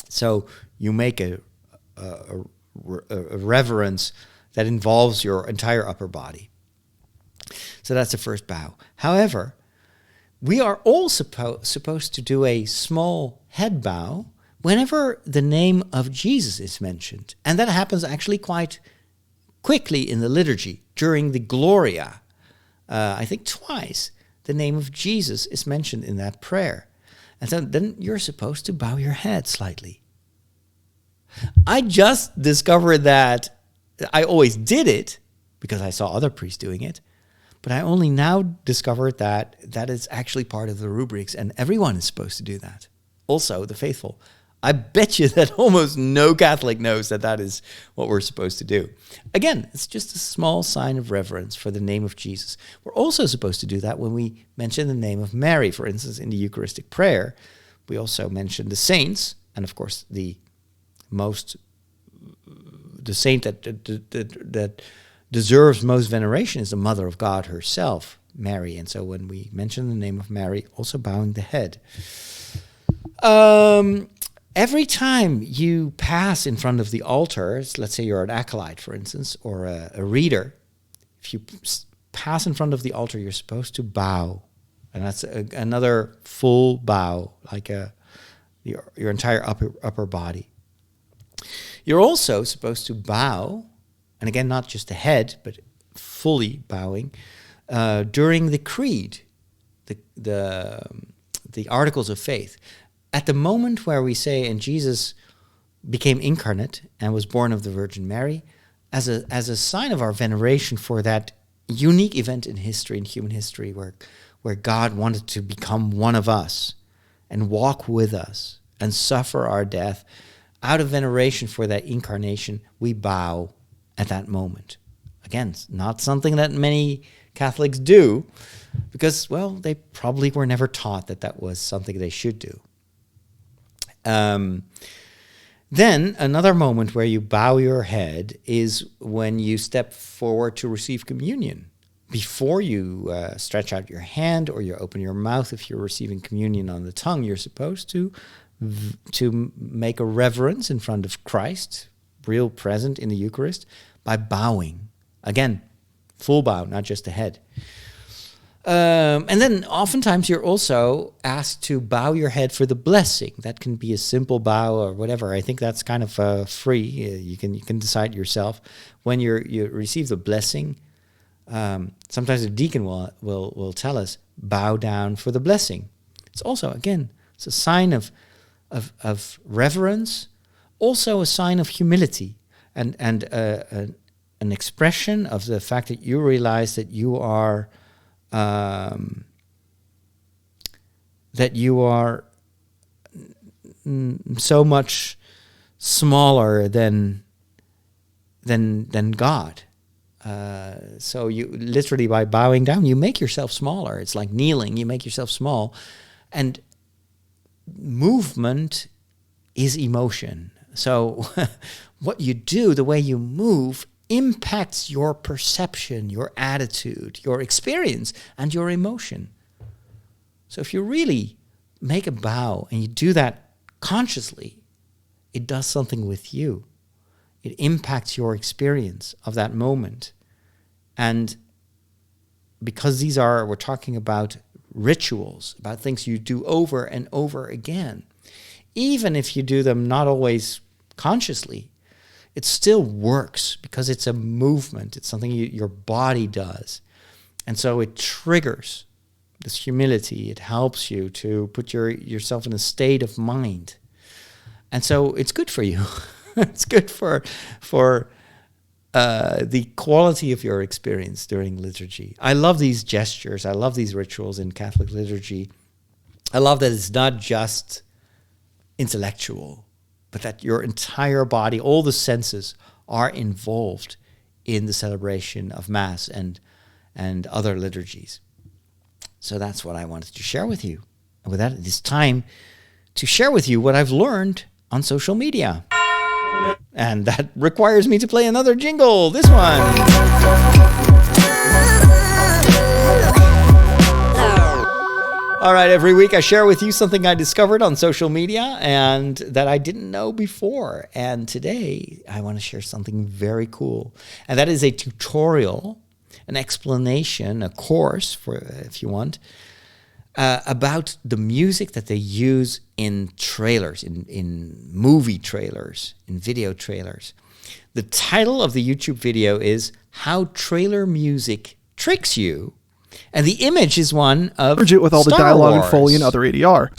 So you make a reverence that involves your entire upper body. So that's the first bow. However, we are all supposed to do a small head bow whenever the name of Jesus is mentioned. And that happens actually quite quickly in the liturgy. During the Gloria, I think twice, the name of Jesus is mentioned in that prayer. And so then you're supposed to bow your head slightly. I just discovered that I always did it because I saw other priests doing it. But I only now discovered that that is actually part of the rubrics, and everyone is supposed to do that. Also, the faithful. I bet you that almost no Catholic knows that that is what we're supposed to do. Again, it's just a small sign of reverence for the name of Jesus. We're also supposed to do that when we mention the name of Mary. For instance, in the Eucharistic prayer, we also mention the saints, and of course the saint that deserves most veneration is the Mother of God herself, Mary. And so when we mention the name of Mary, also bowing the head. Every time you pass in front of the altar, let's say you're an acolyte, for instance, or a reader, if you pass in front of the altar, you're supposed to bow. And that's another full bow, like your entire upper body. You're also supposed to bow, and again, not just the head, but fully bowing, during the creed, the articles of faith. At the moment where we say, and Jesus became incarnate and was born of the Virgin Mary, as a sign of our veneration for that unique event in history, in human history, where God wanted to become one of us and walk with us and suffer our death, out of veneration for that incarnation, we bow at that moment. Again, not something that many Catholics do because, well, they probably were never taught that that was something they should do. Then another moment where you bow your head is when you step forward to receive communion. Before you stretch out your hand or you open your mouth, if you're receiving communion on the tongue, you're supposed to make a reverence in front of Christ, real present in the Eucharist, by bowing. Again, full bow, not just the head. And then oftentimes you're also asked to bow your head for the blessing. That can be a simple bow or whatever. I think that's kind of free. You can decide yourself. When you receive the blessing, sometimes the deacon will tell us, bow down for the blessing. It's also, again, it's a sign of reverence, also a sign of humility, and an expression of the fact that you realize that you are so much smaller than God. So you literally, by bowing down, you make yourself smaller. It's like kneeling. You make yourself small, and movement is emotion. So what you do, the way you move, impacts your perception, your attitude, your experience, and your emotion. So if you really make a bow and you do that consciously, it does something with you. It impacts your experience of that moment. And because we're talking about rituals, about things you do over and over again, even if you do them not always consciously, it still works because it's a movement. It's something your body does. And so it triggers this humility. It helps you to put yourself in a state of mind. And so it's good for you. It's good for the quality of your experience during liturgy. I love these gestures. I love these rituals in Catholic liturgy. I love that it's not just intellectual, but that your entire body, all the senses, are involved in the celebration of Mass and other liturgies. So that's what I wanted to share with you. And with that, it is time to share with you what I've learned on social media. And that requires me to play another jingle, this one. All right, every week I share with you something I discovered on social media and that I didn't know before. And today I want to share something very cool. And that is a tutorial, an explanation, a course, for if you want, about the music that they use in trailers, in movie trailers, in video trailers. The title of the YouTube video is How Trailer Music Tricks You. And the image is one of with all the dialogue and Foley and other ADR.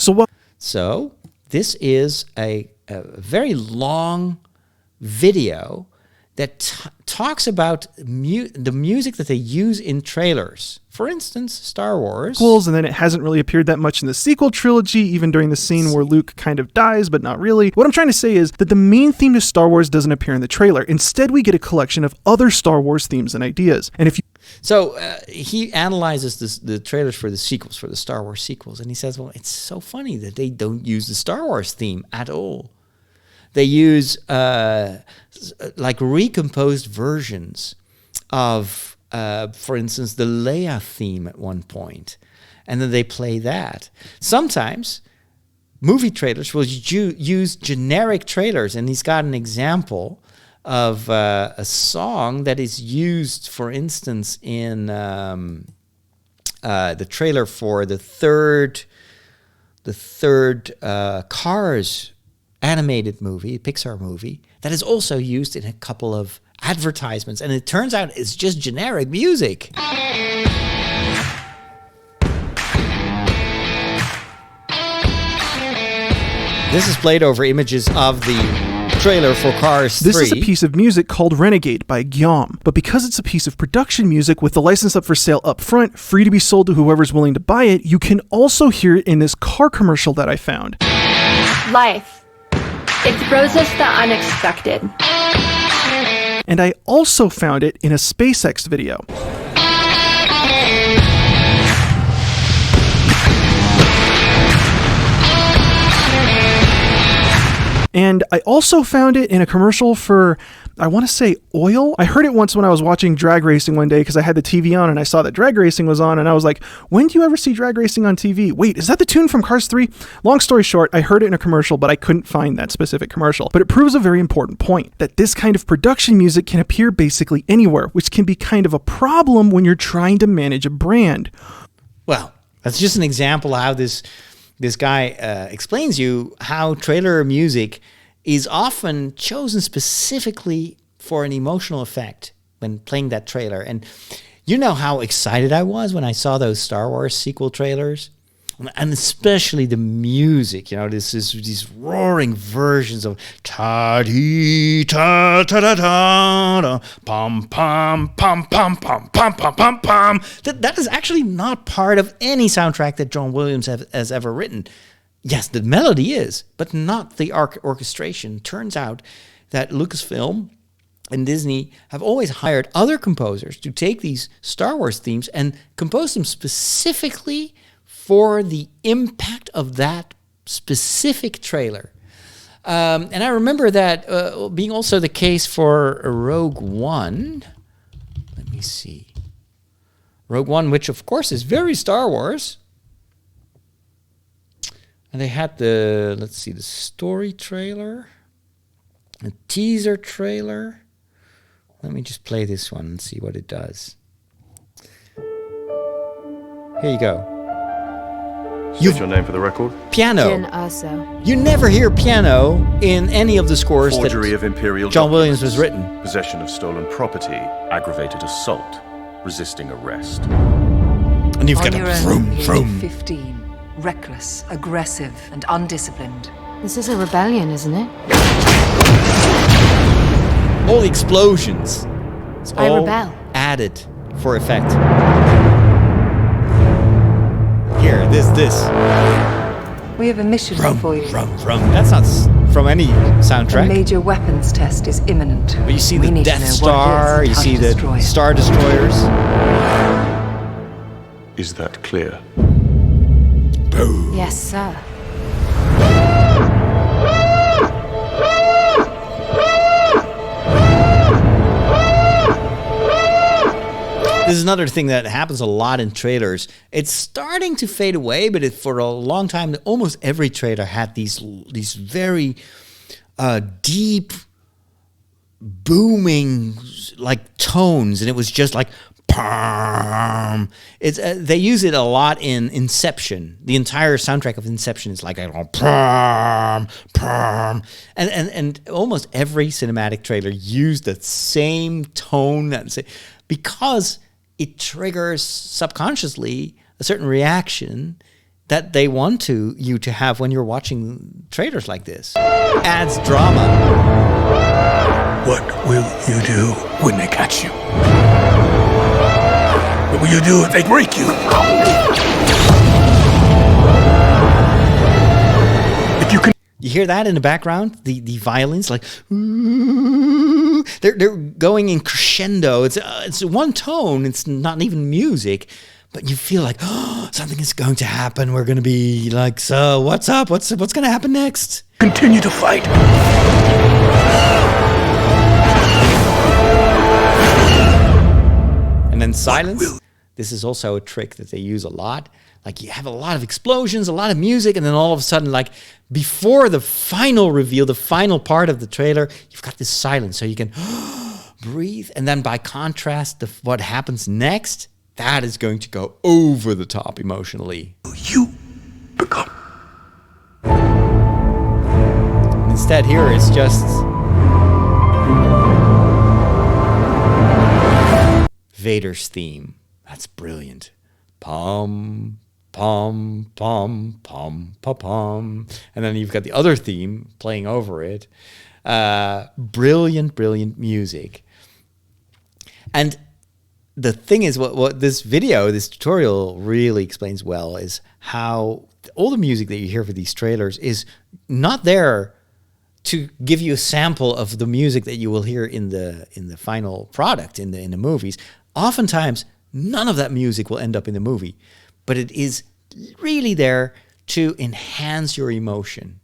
So this is a very long video that talks about the music that they use in trailers. For instance, Star Wars. And then it hasn't really appeared that much in the sequel trilogy, even during the scene where Luke kind of dies, but not really. What I'm trying to say is that the main theme to Star Wars doesn't appear in the trailer. Instead, we get a collection of other Star Wars themes and ideas. And if you he analyzes the trailers for the sequels, for the Star Wars sequels, and he says, well, it's so funny that they don't use the Star Wars theme at all. They use like recomposed versions of, for instance, the Leia theme at one point, and then they play that. Sometimes movie trailers will use generic trailers, and he's got an example of a song that is used, for instance, in the trailer for the third Cars animated movie, Pixar movie, that is also used in a couple of advertisements, and it turns out it's just generic music. This is played over images of the trailer for Cars 3. This is a piece of music called Renegade by Guillaume, but because it's a piece of production music with the license up for sale up front, free to be sold to whoever's willing to buy it, you can also hear it in this car commercial that I found. Life. It throws us the unexpected. And I also found it in a SpaceX video. And I also found it in a commercial for, I want to say, oil. I heard it once when I was watching drag racing one day because I had the TV on and I saw that drag racing was on, and I was like, when do you ever see drag racing on TV? Wait, is that the tune from Cars 3? Long story short, I heard it in a commercial, but I couldn't find that specific commercial. But it proves a very important point, that this kind of production music can appear basically anywhere, which can be kind of a problem when you're trying to manage a brand. Well, that's just an example of how this guy explains you how trailer music is often chosen specifically for an emotional effect when playing that trailer. And you know how excited I was when I saw those Star Wars sequel trailers? And especially the music, you know, these roaring versions of ta-dee, ta-ta-da-da, pom pom pom pom pom pom pom pom pom. That is actually not part of any soundtrack that John Williams has ever written. Yes, the melody is, but not the orchestration. Turns out that Lucasfilm and Disney have always hired other composers to take these Star Wars themes and compose them specifically for the impact of that specific trailer. And I remember that being also the case for Rogue One. Let me see. Rogue One, which of course is very Star Wars. And they had the story trailer, a teaser trailer. Let me just play this one and see what it does. Here you go. What's your name for the record? Piano. Jyn Erso. You never hear piano in any of the scores Forgery that of Imperial John documents, Williams has written. Possession of stolen property, aggravated assault, resisting arrest. And you've got On a your own, vroom, age vroom. 15, reckless, aggressive, and undisciplined. This is a rebellion, isn't it? All the explosions. It's I all rebel. added for effect. Here, this. We have a mission for you. That's not from any A soundtrack. major weapons test is imminent. But you see We the need to Death know what it is Star, and you how to see the destroy it. Star Destroyers. Is that clear? Yes, sir. This is another thing that happens a lot in trailers. It's starting to fade away, but for a long time, almost every trailer had these very deep, booming like tones, and it was just like Pam. It's they use it a lot in Inception. The entire soundtrack of Inception is like a pam, pam, and almost every cinematic trailer used the same tone because it triggers subconsciously a certain reaction that they want you to have when you're watching trailers like this. Adds drama. What will you do when they catch you? What will you do if they break you? If you can. You hear that in the background? The violins, like they're going in crescendo. It's one tone. It's not even music, but you feel like something is going to happen. We're going to be like, so what's up? What's going to happen next? Continue to fight. And then silence. This is also a trick that they use a lot. Like you have a lot of explosions, a lot of music, and then all of a sudden, like before the final reveal, the final part of the trailer, you've got this silence, so you can breathe. And then by contrast, what happens next, that is going to go over the top emotionally. You become. Instead, here it's just Vader's theme. That's brilliant. Pom, pom, pom, pom, pom, pom. And then you've got the other theme playing over it. Brilliant, brilliant music. And the thing is, what this tutorial really explains well is how all the music that you hear for these trailers is not there to give you a sample of the music that you will hear in the final product in the movies. Oftentimes, none of that music will end up in the movie, but it is really there to enhance your emotion.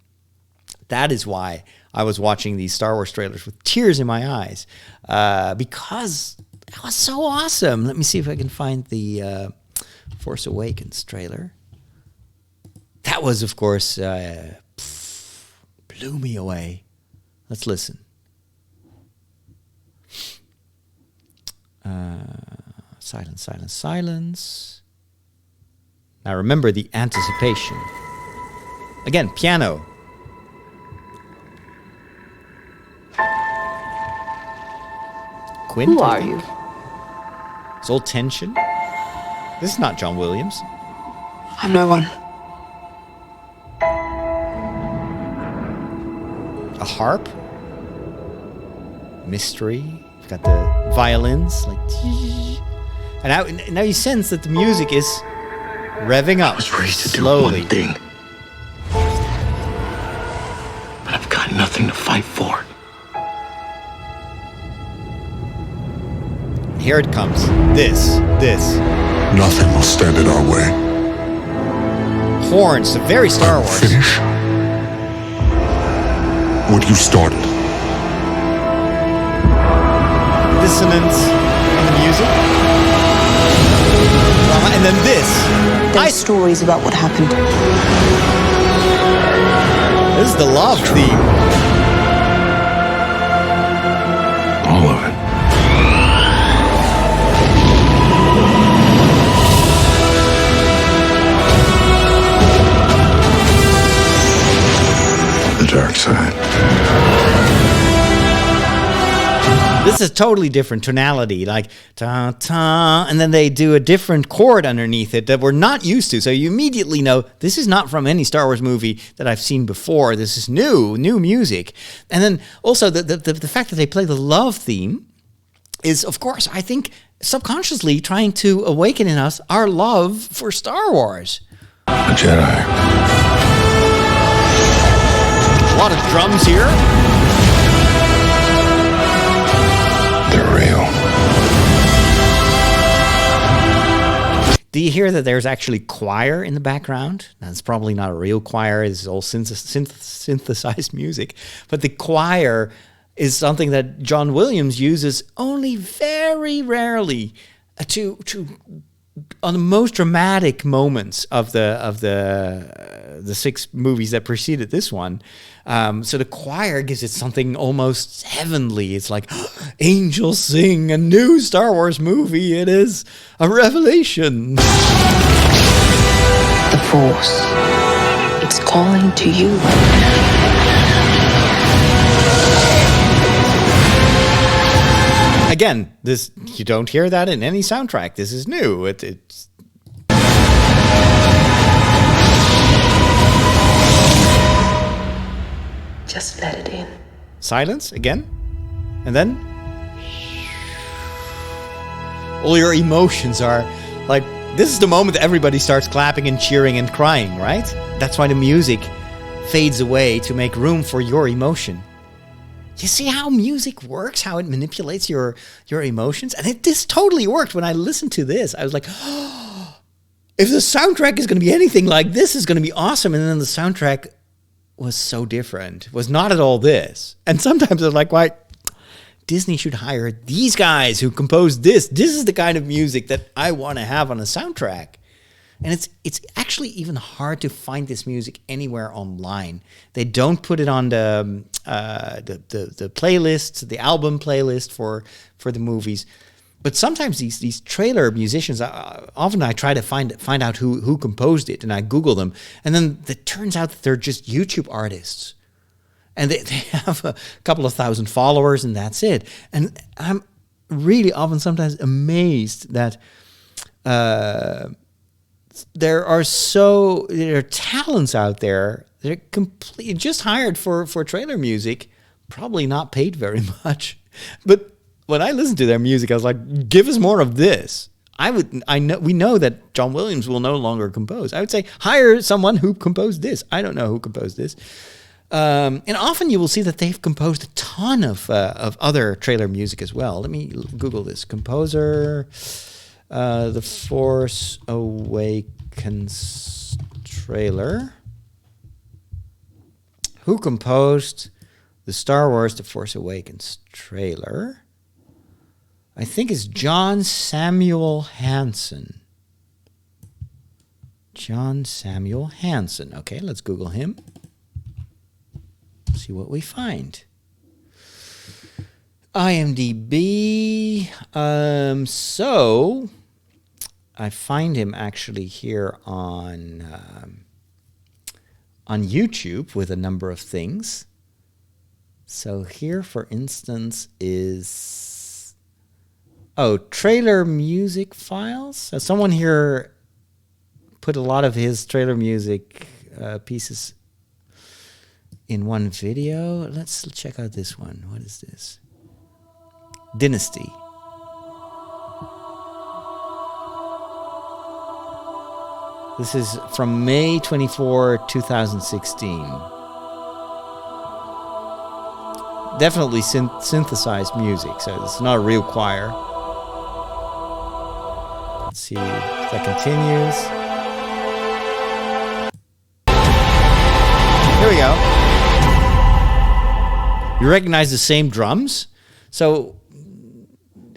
That is why I was watching these Star Wars trailers with tears in my eyes, because it was so awesome. Let me see if I can find the Force Awakens trailer. That was, of course, blew me away. Let's listen. Silence, silence, silence. Now remember the anticipation. Again, piano. Quint. Who are you? It's all tension. This is not John Williams. I'm no one. A harp. Mystery. You've got the violins, like, and now you sense that the music is revving up. I was raised to slowly. do one thing, but I've got nothing to fight for. Here it comes. This. Nothing will stand in our way. Horns, very Star Wars. Finish what you started. Dissonance in the music. And then this. There's stories about what happened. This is the love theme. All of it. The dark side. This is totally different tonality, like ta ta, and then they do a different chord underneath it that we're not used to. So you immediately know this is not from any Star Wars movie that I've seen before. This is new music. And then also the fact that they play the love theme is, of course, I think subconsciously trying to awaken in us our love for Star Wars. A Jedi. A lot of drums here. They're real. Do you hear that there's actually choir in the background? Now, it's probably not a real choir. It's all synthesized music. But the choir is something that John Williams uses only very rarely to on the most dramatic moments of the 6 movies that preceded this one. So the choir gives it something almost heavenly. It's like angels sing a new Star Wars movie. It is a revelation. The Force. It's calling to you. Again, this you don't hear that in any soundtrack. This is new. It's Just let it in. silence again, and then all your emotions are like, this is the moment everybody starts clapping and cheering and crying, right? That's why the music fades away to make room for your emotion. You see how music works, how it manipulates your emotions? And this totally worked when I listened to this. I was like, oh, if the soundtrack is going to be anything like this, it's going to be awesome. And then the soundtrack was so different, was not at all this. And sometimes I was like, why? Disney should hire these guys who composed this. This is the kind of music that I want to have on a soundtrack. And it's actually even hard to find this music anywhere online. They don't put it on the playlist, the album playlist for the movies. But sometimes these trailer musicians, often I try to find out who composed it, and I Google them, and then it turns out that they're just YouTube artists, and they have a couple of thousand followers, and that's it. And I'm really often sometimes amazed that there are talents out there. They're completely just hired for trailer music, probably not paid very much. But when I listened to their music, I was like, give us more of this. We know that John Williams will no longer compose. I would say hire someone who composed this. I don't know who composed this. And often you will see that they've composed a ton of other trailer music as well. Let me Google this. Composer, The Force Awakens trailer. Who composed the Star Wars The Force Awakens trailer? I think it's John Samuel Hansen. John Samuel Hansen. Okay, let's Google him. See what we find. IMDb. So I find him actually here on YouTube with a number of things. So here, for instance, is trailer music files. So someone here put a lot of his trailer music pieces in one video. Let's check out this one. What is this? Dynasty. This is from May 24, 2016. Definitely synthesized music, so it's not a real choir. Let's see if that continues. Here we go. You recognize the same drums. So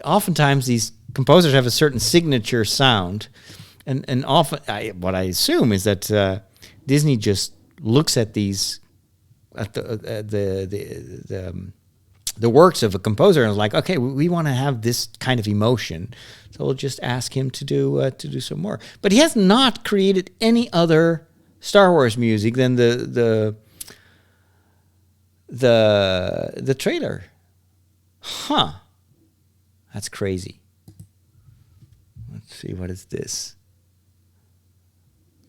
oftentimes these composers have a certain signature sound. And often, what I assume is that Disney just looks at these, at the works of a composer and is like, okay, we want to have this kind of emotion, so we'll just ask him to do some more. But he has not created any other Star Wars music than the trailer. Huh? That's crazy. Let's see, what is this?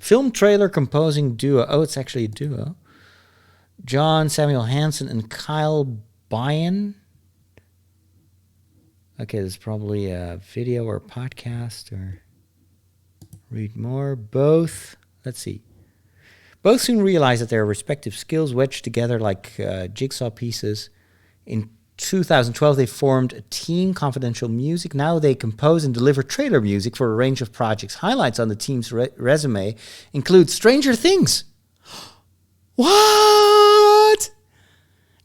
Film trailer composing duo. Oh, it's actually a duo. John Samuel Hansen and Kyle Bayan. Okay, there's probably a video or a podcast or read more. Both, let's see. Both soon realized that their respective skills wedged together like jigsaw pieces. In 2012, they formed a team, Confidential Music. Now they compose and deliver trailer music for a range of projects. Highlights on the team's resume include Stranger Things. What?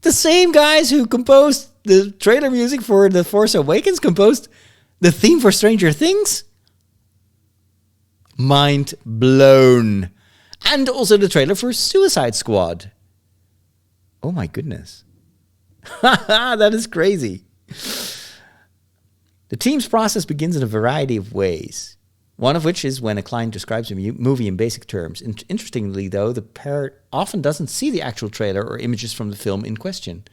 The same guys who composed the trailer music for The Force Awakens composed the theme for Stranger Things? Mind blown. And also the trailer for Suicide Squad. Oh my goodness. That is crazy. The team's process begins in a variety of ways. One of which is when a client describes a movie in basic terms. Interestingly, though, the pair often doesn't see the actual trailer or images from the film in question.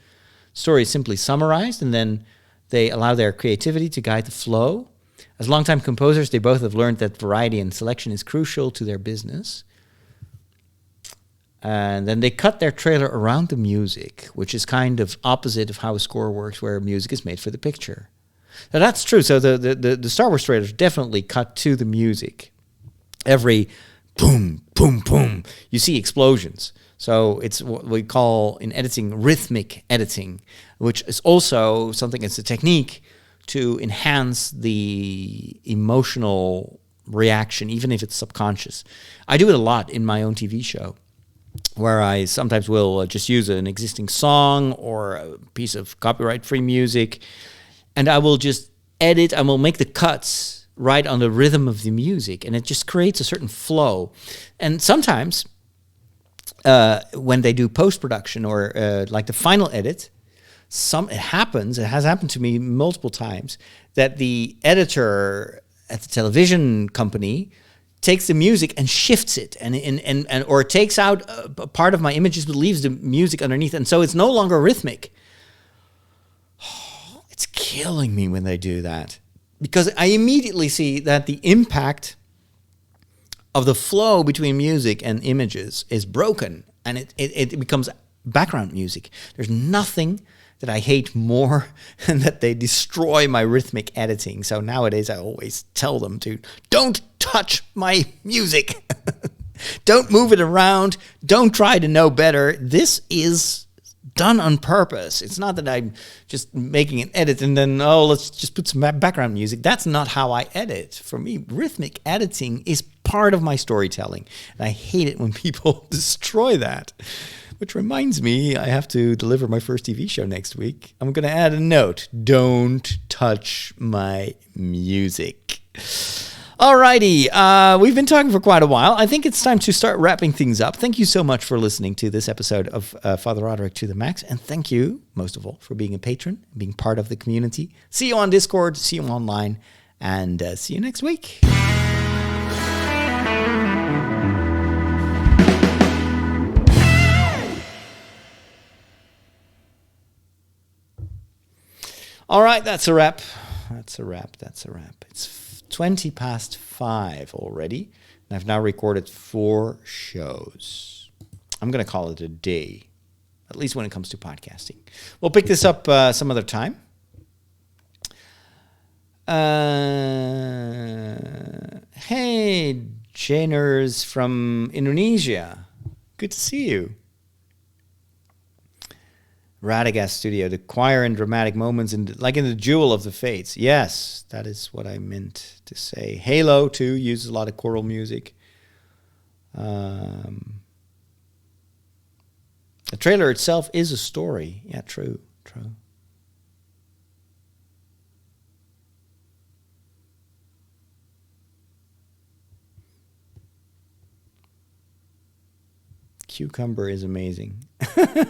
The story is simply summarized, and then they allow their creativity to guide the flow. As longtime composers, they both have learned that variety and selection is crucial to their business. And then they cut their trailer around the music, which is kind of opposite of how a score works, where music is made for the picture. Now that's true. So the Star Wars trailers definitely cut to the music. Every boom, boom, boom, you see explosions. So it's what we call in editing rhythmic editing, which is also something, it's a technique to enhance the emotional reaction, even if it's subconscious. I do it a lot in my own TV show, where I sometimes will just use an existing song or a piece of copyright-free music, and I will just edit, I will make the cuts right on the rhythm of the music, and it just creates a certain flow. And sometimes, when they do post-production or like the final edit, it has happened to me multiple times, that the editor at the television company takes the music and shifts it, and or takes out a part of my images but leaves the music underneath, and so it's no longer rhythmic. It's killing me when they do that, because I immediately see that the impact of the flow between music and images is broken, and it becomes background music. There's nothing that I hate more than that they destroy my rhythmic editing. So nowadays I always tell them to, don't touch my music. Don't move it around. Don't try to know better. This is done on purpose. It's not that I'm just making an edit and then, let's just put some background music. That's not how I edit. For me, rhythmic editing is part of my storytelling. And I hate it when people destroy that. Which reminds me, I have to deliver my first TV show next week. I'm going to add a note. Don't touch my music. Alrighty, we've been talking for quite a while. I think it's time to start wrapping things up. Thank you so much for listening to this episode of Father Roderick to the Max. And thank you, most of all, for being a patron, being part of the community. See you on Discord, see you online, and see you next week. All right, that's a wrap. That's a wrap. It's 20 past 5 already, and I've now recorded 4 shows. I'm going to call it a day, at least when it comes to podcasting. We'll pick this up some other time. Hey, Janers from Indonesia. Good to see you. Radagast Studio, the choir and dramatic moments, like in the Jewel of the Fates. Yes, that is what I meant to say. Halo, too, uses a lot of choral music. The trailer itself is a story. Yeah, true. Cucumber is amazing. Gado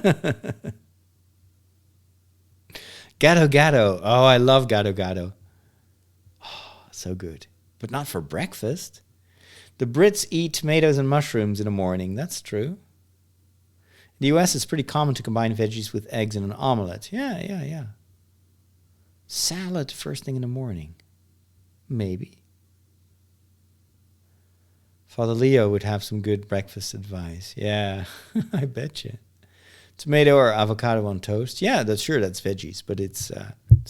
gado. Oh, I love gado gado. Oh, so good. But not for breakfast. The Brits eat tomatoes and mushrooms in the morning. That's true. In the US, it's pretty common to combine veggies with eggs in an omelette. Yeah. Salad first thing in the morning. Maybe. Father Leo would have some good breakfast advice. Yeah, I bet you. Tomato or avocado on toast. Yeah, that's veggies, but it's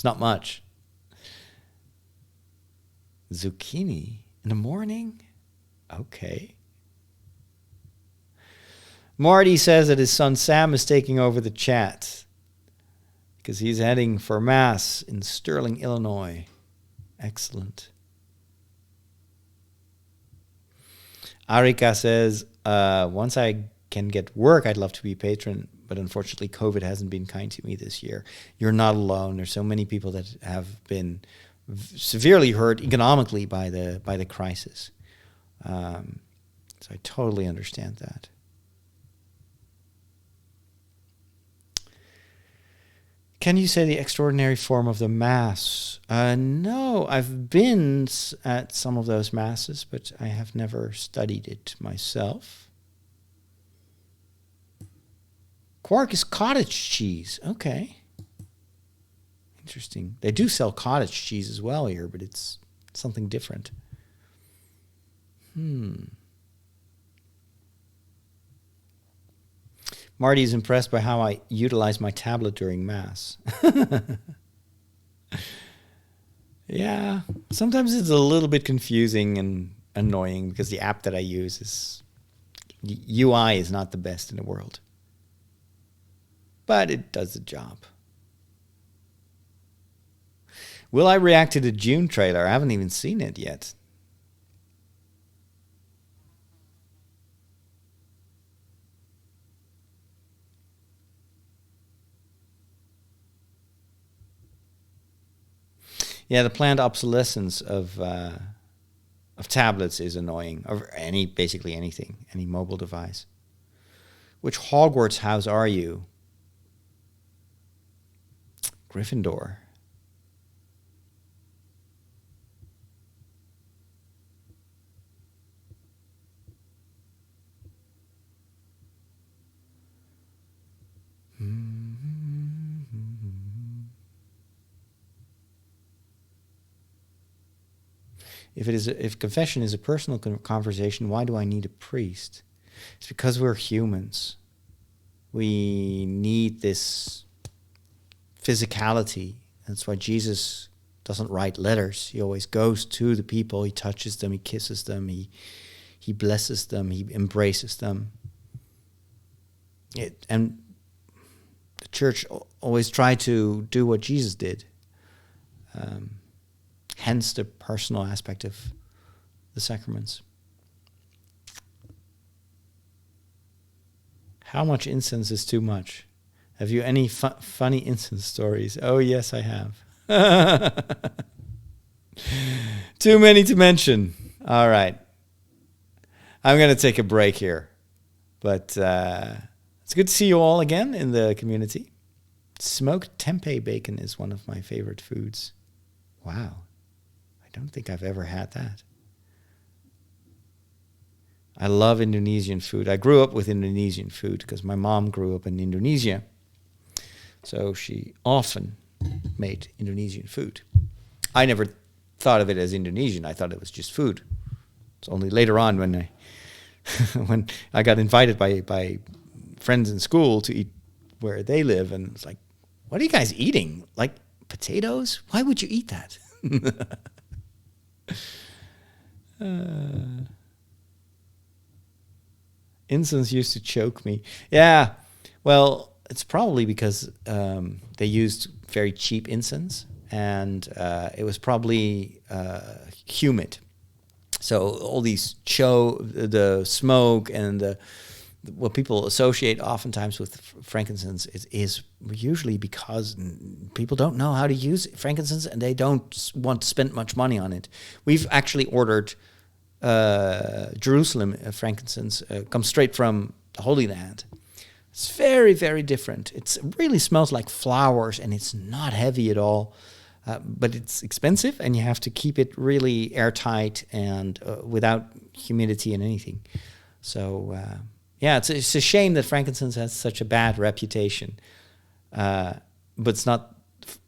not much. Zucchini in the morning? Okay. Marty says that his son Sam is taking over the chat because he's heading for Mass in Sterling, Illinois. Excellent. Arika says, once I can get work, I'd love to be a patron, but unfortunately COVID hasn't been kind to me this year. You're not alone. There's so many people that have been severely hurt economically by the crisis. So I totally understand that. Can you say the extraordinary form of the Mass? No, I've been at some of those Masses, but I have never studied it myself. Quark is cottage cheese. Okay. Interesting. They do sell cottage cheese as well here, but it's something different. Marty is impressed by how I utilize my tablet during Mass. Yeah, sometimes it's a little bit confusing and annoying because the app that I use is UI is not the best in the world. But it does the job. Will I react to the Dune trailer? I haven't even seen it yet. Yeah, the planned obsolescence of tablets is annoying, or basically anything, any mobile device. Which Hogwarts house are you? Gryffindor. If confession is a personal conversation, why do I need a priest? It's because we're humans. We need this physicality. That's why Jesus doesn't write letters. He always goes to the people. He touches them. He kisses them. He blesses them. He embraces them. And the church always tried to do what Jesus did. Hence the personal aspect of the sacraments. How much incense is too much? Have you any funny incense stories? Oh, yes, I have. Too many to mention. All right. I'm going to take a break here. But it's good to see you all again in the community. Smoked tempeh bacon is one of my favorite foods. Wow. I don't think I've ever had that. I love Indonesian food. I grew up with Indonesian food because my mom grew up in Indonesia. So she often made Indonesian food. I never thought of it as Indonesian. I thought it was just food. It's only later on when I got invited by friends in school to eat where they live, and it's like, what are you guys eating? Like potatoes? Why would you eat that? Incense used to choke me. Yeah, well, it's probably because they used very cheap incense, and it was probably humid. So all these the smoke and what people associate oftentimes with frankincense is usually because people don't know how to use frankincense and they don't want to spend much money on it. We've actually ordered Jerusalem frankincense, comes straight from the Holy Land. It's very, very different. It really smells like flowers, and it's not heavy at all. But it's expensive, and you have to keep it really airtight and without humidity and anything. So, yeah, it's a shame that frankincense has such a bad reputation. But it's not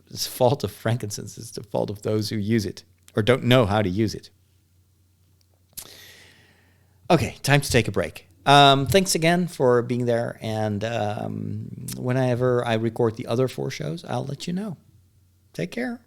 the fault of frankincense. It's the fault of those who use it or don't know how to use it. Okay, time to take a break. Thanks again for being there. And whenever I record the other 4 shows, I'll let you know. Take care.